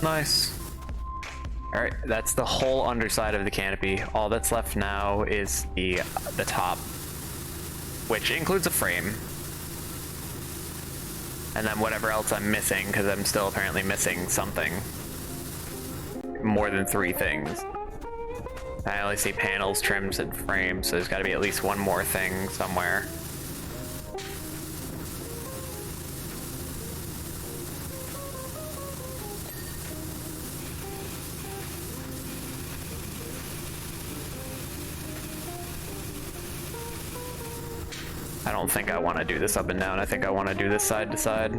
S1: Nice. Alright, that's the whole underside of the canopy. All that's left now is the top, which includes a frame. And then whatever else I'm missing, because I'm still apparently missing something. More than 3 things. I only see panels, trims, and frames, so there's got to be at least one more thing somewhere. I don't think I want to do this up and down. I think I want to do this side to side.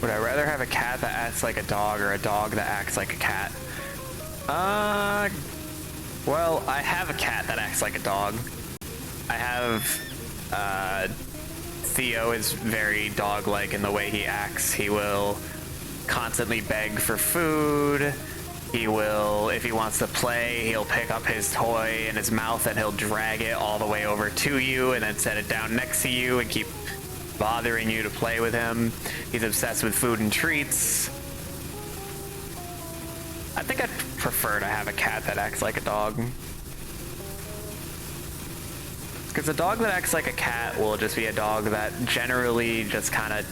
S1: Would I rather have a cat that acts like a dog or a dog that acts like a cat? Well, I have a cat that acts like a dog. I have, Theo is very dog-like in the way he acts. He will constantly beg for food. He will, if he wants to play, he'll pick up his toy in his mouth and he'll drag it all the way over to you and then set it down next to you and keep bothering you to play with him. He's obsessed with food and treats. I think I'd prefer to have a cat that acts like a dog. Because a dog that acts like a cat will just be a dog that generally just kind of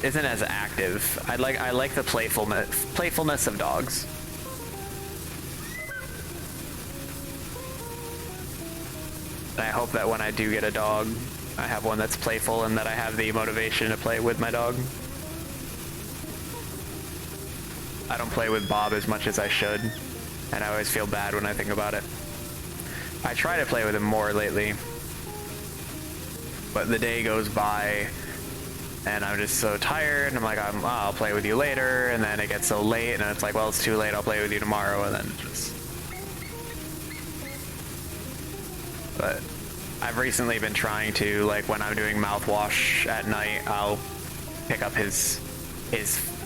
S1: isn't as active. I like the playfulness of dogs. And I hope that when I do get a dog, I have one that's playful and that I have the motivation to play with my dog. I don't play with Bob as much as I should, and I always feel bad when I think about it. I try to play with him more lately, but the day goes by and I'm just so tired and I'm like, I'll play with you later, and then it gets so late and it's like, well, it's too late, I'll play with you tomorrow, and then just... But I've recently been trying to, like, when I'm doing mouthwash at night, I'll pick up his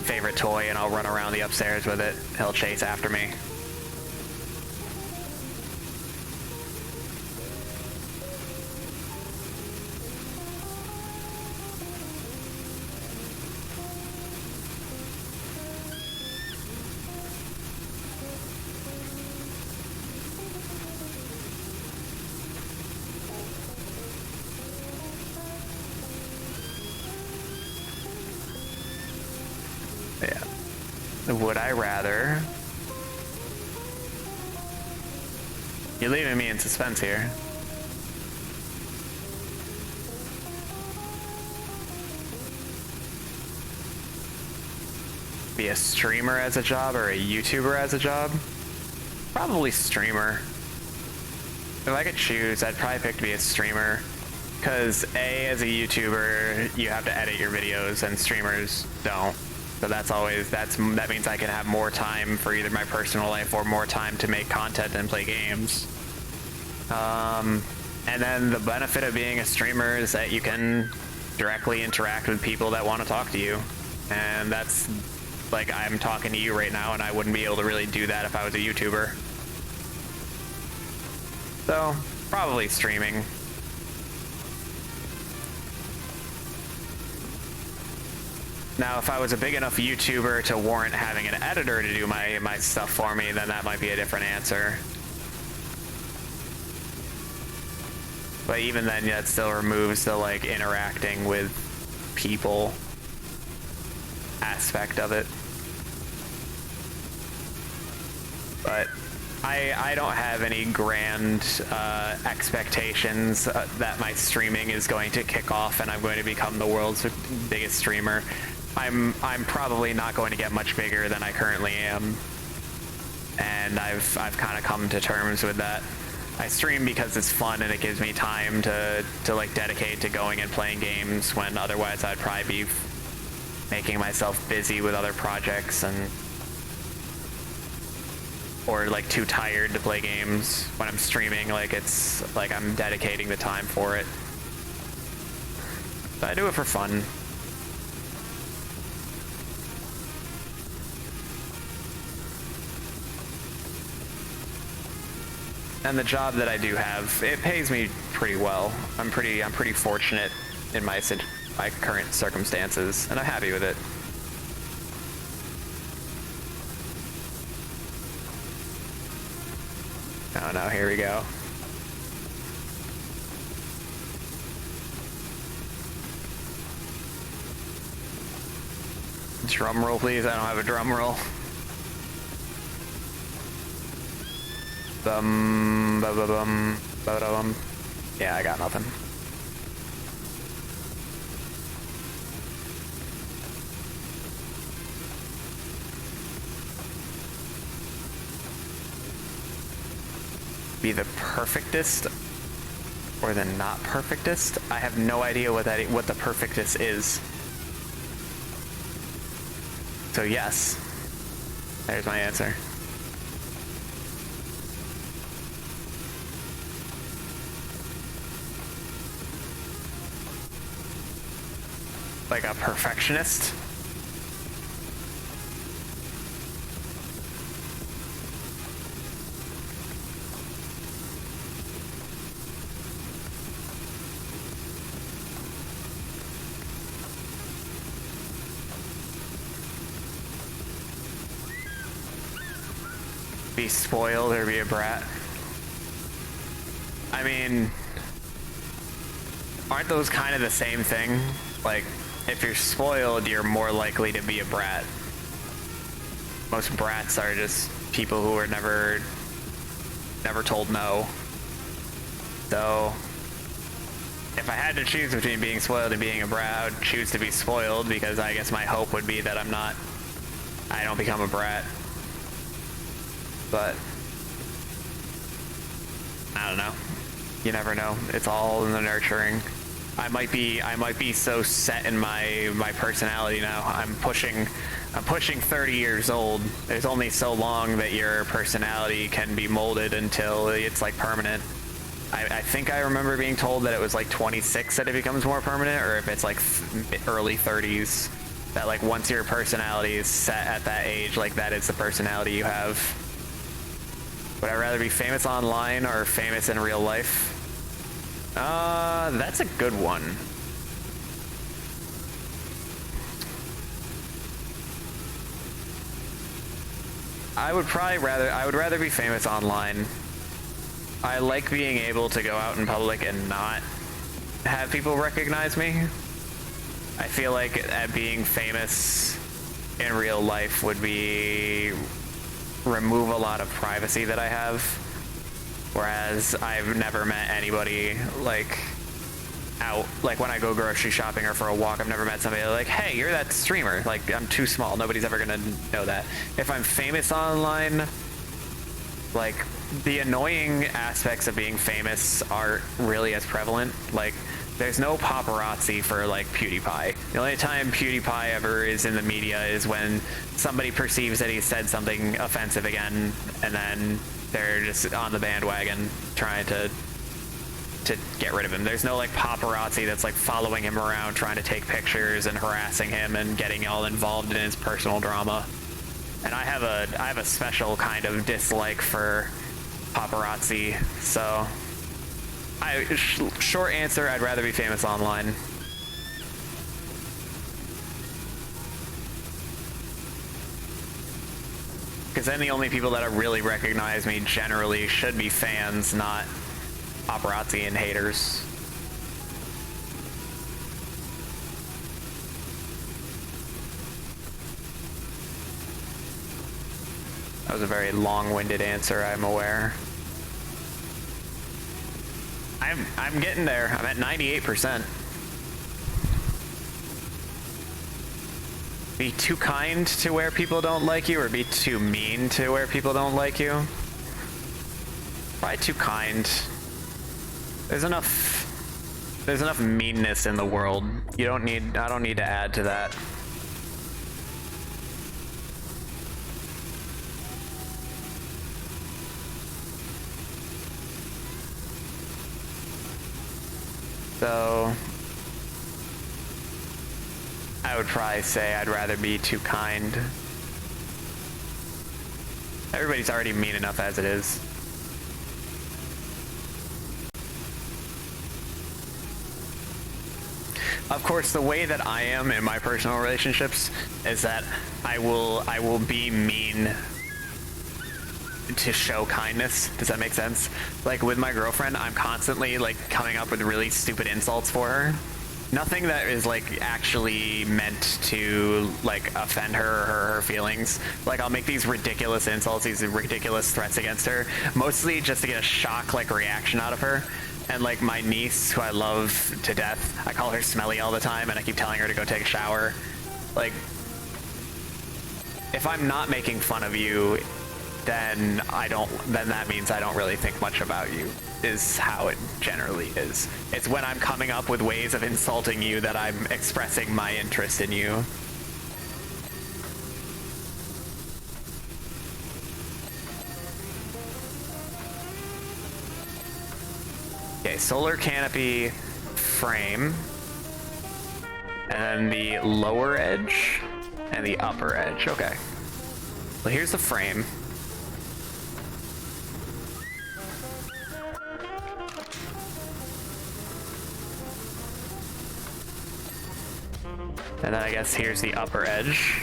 S1: favorite toy and I'll run around the upstairs with it. He'll chase after me. Yeah. Would I rather... You're leaving me in suspense here. Be a streamer as a job or a YouTuber as a job? Probably streamer. If I could choose, I'd probably pick to be a streamer. Because A, as a YouTuber, you have to edit your videos and streamers don't. So that means I can have more time for either my personal life or more time to make content and play games. And then the benefit of being a streamer is that you can directly interact with people that want to talk to you. And that's, like, I'm talking to you right now and I wouldn't be able to really do that if I was a YouTuber. So, probably streaming. Now, if I was a big enough YouTuber to warrant having an editor to do my stuff for me, then that might be a different answer. But even then, that still removes the, like, interacting with people aspect of it. But I don't have any grand expectations that my streaming is going to kick off and I'm going to become the world's biggest streamer. I'm probably not going to get much bigger than I currently am, and I've kind of come to terms with that. I stream because it's fun and it gives me time to like dedicate to going and playing games when otherwise I'd probably be making myself busy with other projects or like too tired to play games. When I'm streaming, like it's like I'm dedicating the time for it. But I do it for fun. And the job that I do have, it pays me pretty well. I'm pretty fortunate in my current circumstances, and I'm happy with it. Oh no, here we go. Drum roll, please. I don't have a drum roll. Yeah, I got nothing. Be the perfectest or the not perfectest? I have no idea what the perfectest is. So yes, there's my answer. like a perfectionist. Be spoiled or be a brat. I mean, aren't those kind of the same thing? Like, if you're spoiled, you're more likely to be a brat. Most brats are just people who were never told no. So, if I had to choose between being spoiled and being a brat, I would choose to be spoiled, because I guess my hope would be that I don't become a brat. But I don't know. You never know. It's all in the nurturing. I might be so set in my personality now. I'm pushing 30 years old. There's only so long that your personality can be molded until it's like permanent. I think I remember being told that it was like 26 that it becomes more permanent, or if it's like early 30s, that like once your personality is set at that age, like that is the personality you have. Would I rather be famous online or famous in real life? That's a good one. I would rather be famous online. I like being able to go out in public and not have people recognize me. I feel like being famous in real life would be remove a lot of privacy that I have, whereas I've never met anybody like out, like when I go grocery shopping or for a walk, I've never met somebody like, hey, you're that streamer. Like, I'm too small, nobody's ever gonna know that. If I'm famous online, like the annoying aspects of being famous aren't really as prevalent. Like, there's no paparazzi for like PewDiePie. The only time PewDiePie ever is in the media is when somebody perceives that he said something offensive again, and then they're just on the bandwagon trying to get rid of him. There's no like paparazzi that's like following him around trying to take pictures and harassing him and getting all involved in his personal drama. And I have a special kind of dislike for paparazzi, so short answer, I'd rather be famous online. Because then the only people that really recognize me generally should be fans, not paparazzi and haters. That was a very long-winded answer, I'm aware. I'm getting there. I'm at 98%. Be too kind to where people don't like you, or be too mean to where people don't like you? Probably too kind. There's enough meanness in the world. I don't need to add to that. So I would probably say I'd rather be too kind. Everybody's already mean enough as it is. Of course, the way that I am in my personal relationships is that I will be mean to show kindness. Does that make sense? Like with my girlfriend, I'm constantly like coming up with really stupid insults for her. Nothing that is like actually meant to like offend her or hurt her feelings. Like I'll make these ridiculous insults, these ridiculous threats against her, mostly just to get a shock like reaction out of her. And like my niece, who I love to death, I call her Smelly all the time, and I keep telling her to go take a shower. Like, if I'm not making fun of you, then that means I don't really think much about you, is how it generally is. It's when I'm coming up with ways of insulting you that I'm expressing my interest in you. Okay, solar canopy frame. And then the lower edge and the upper edge. Okay. Well, here's the frame. And then I guess here's the upper edge.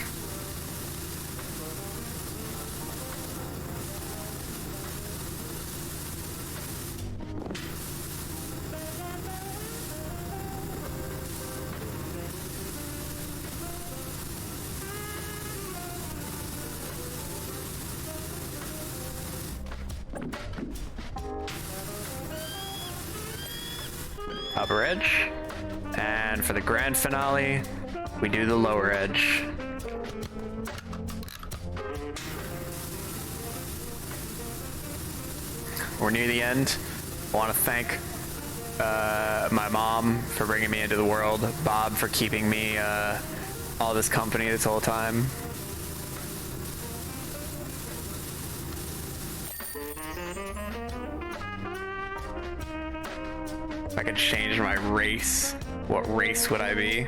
S1: Upper edge. And for the grand finale, we do the lower edge. We're near the end. I want to thank my mom for bringing me into the world, Bob for keeping me all this company this whole time. If I could change my race, what race would I be?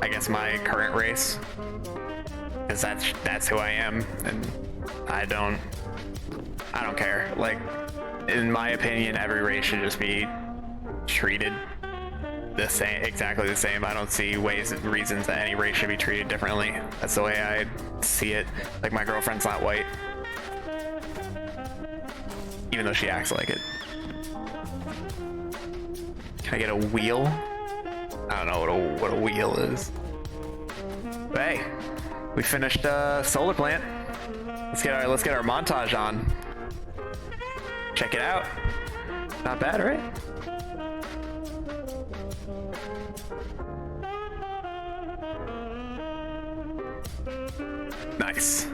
S1: I guess my current race, because that's who I am, and I don't care. Like, in my opinion, every race should just be treated the same, exactly the same. I don't see reasons that any race should be treated differently. That's the way I see it. Like, my girlfriend's not white, even though she acts like it. Can I get a wheel? I don't know what a wheel is. But hey, we finished solar plant. Let's get our montage on. Check it out. Not bad, right? Nice.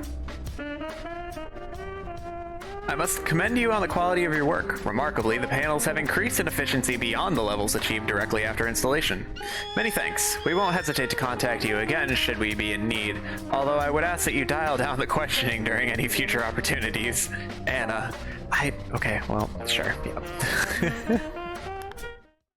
S1: I must commend you on the quality of your work. Remarkably, the panels have increased in efficiency beyond the levels achieved directly after installation. Many thanks. We won't hesitate to contact you again should we be in need, although I would ask that you dial down the questioning during any future opportunities. Anna. Okay, well, sure, yeah.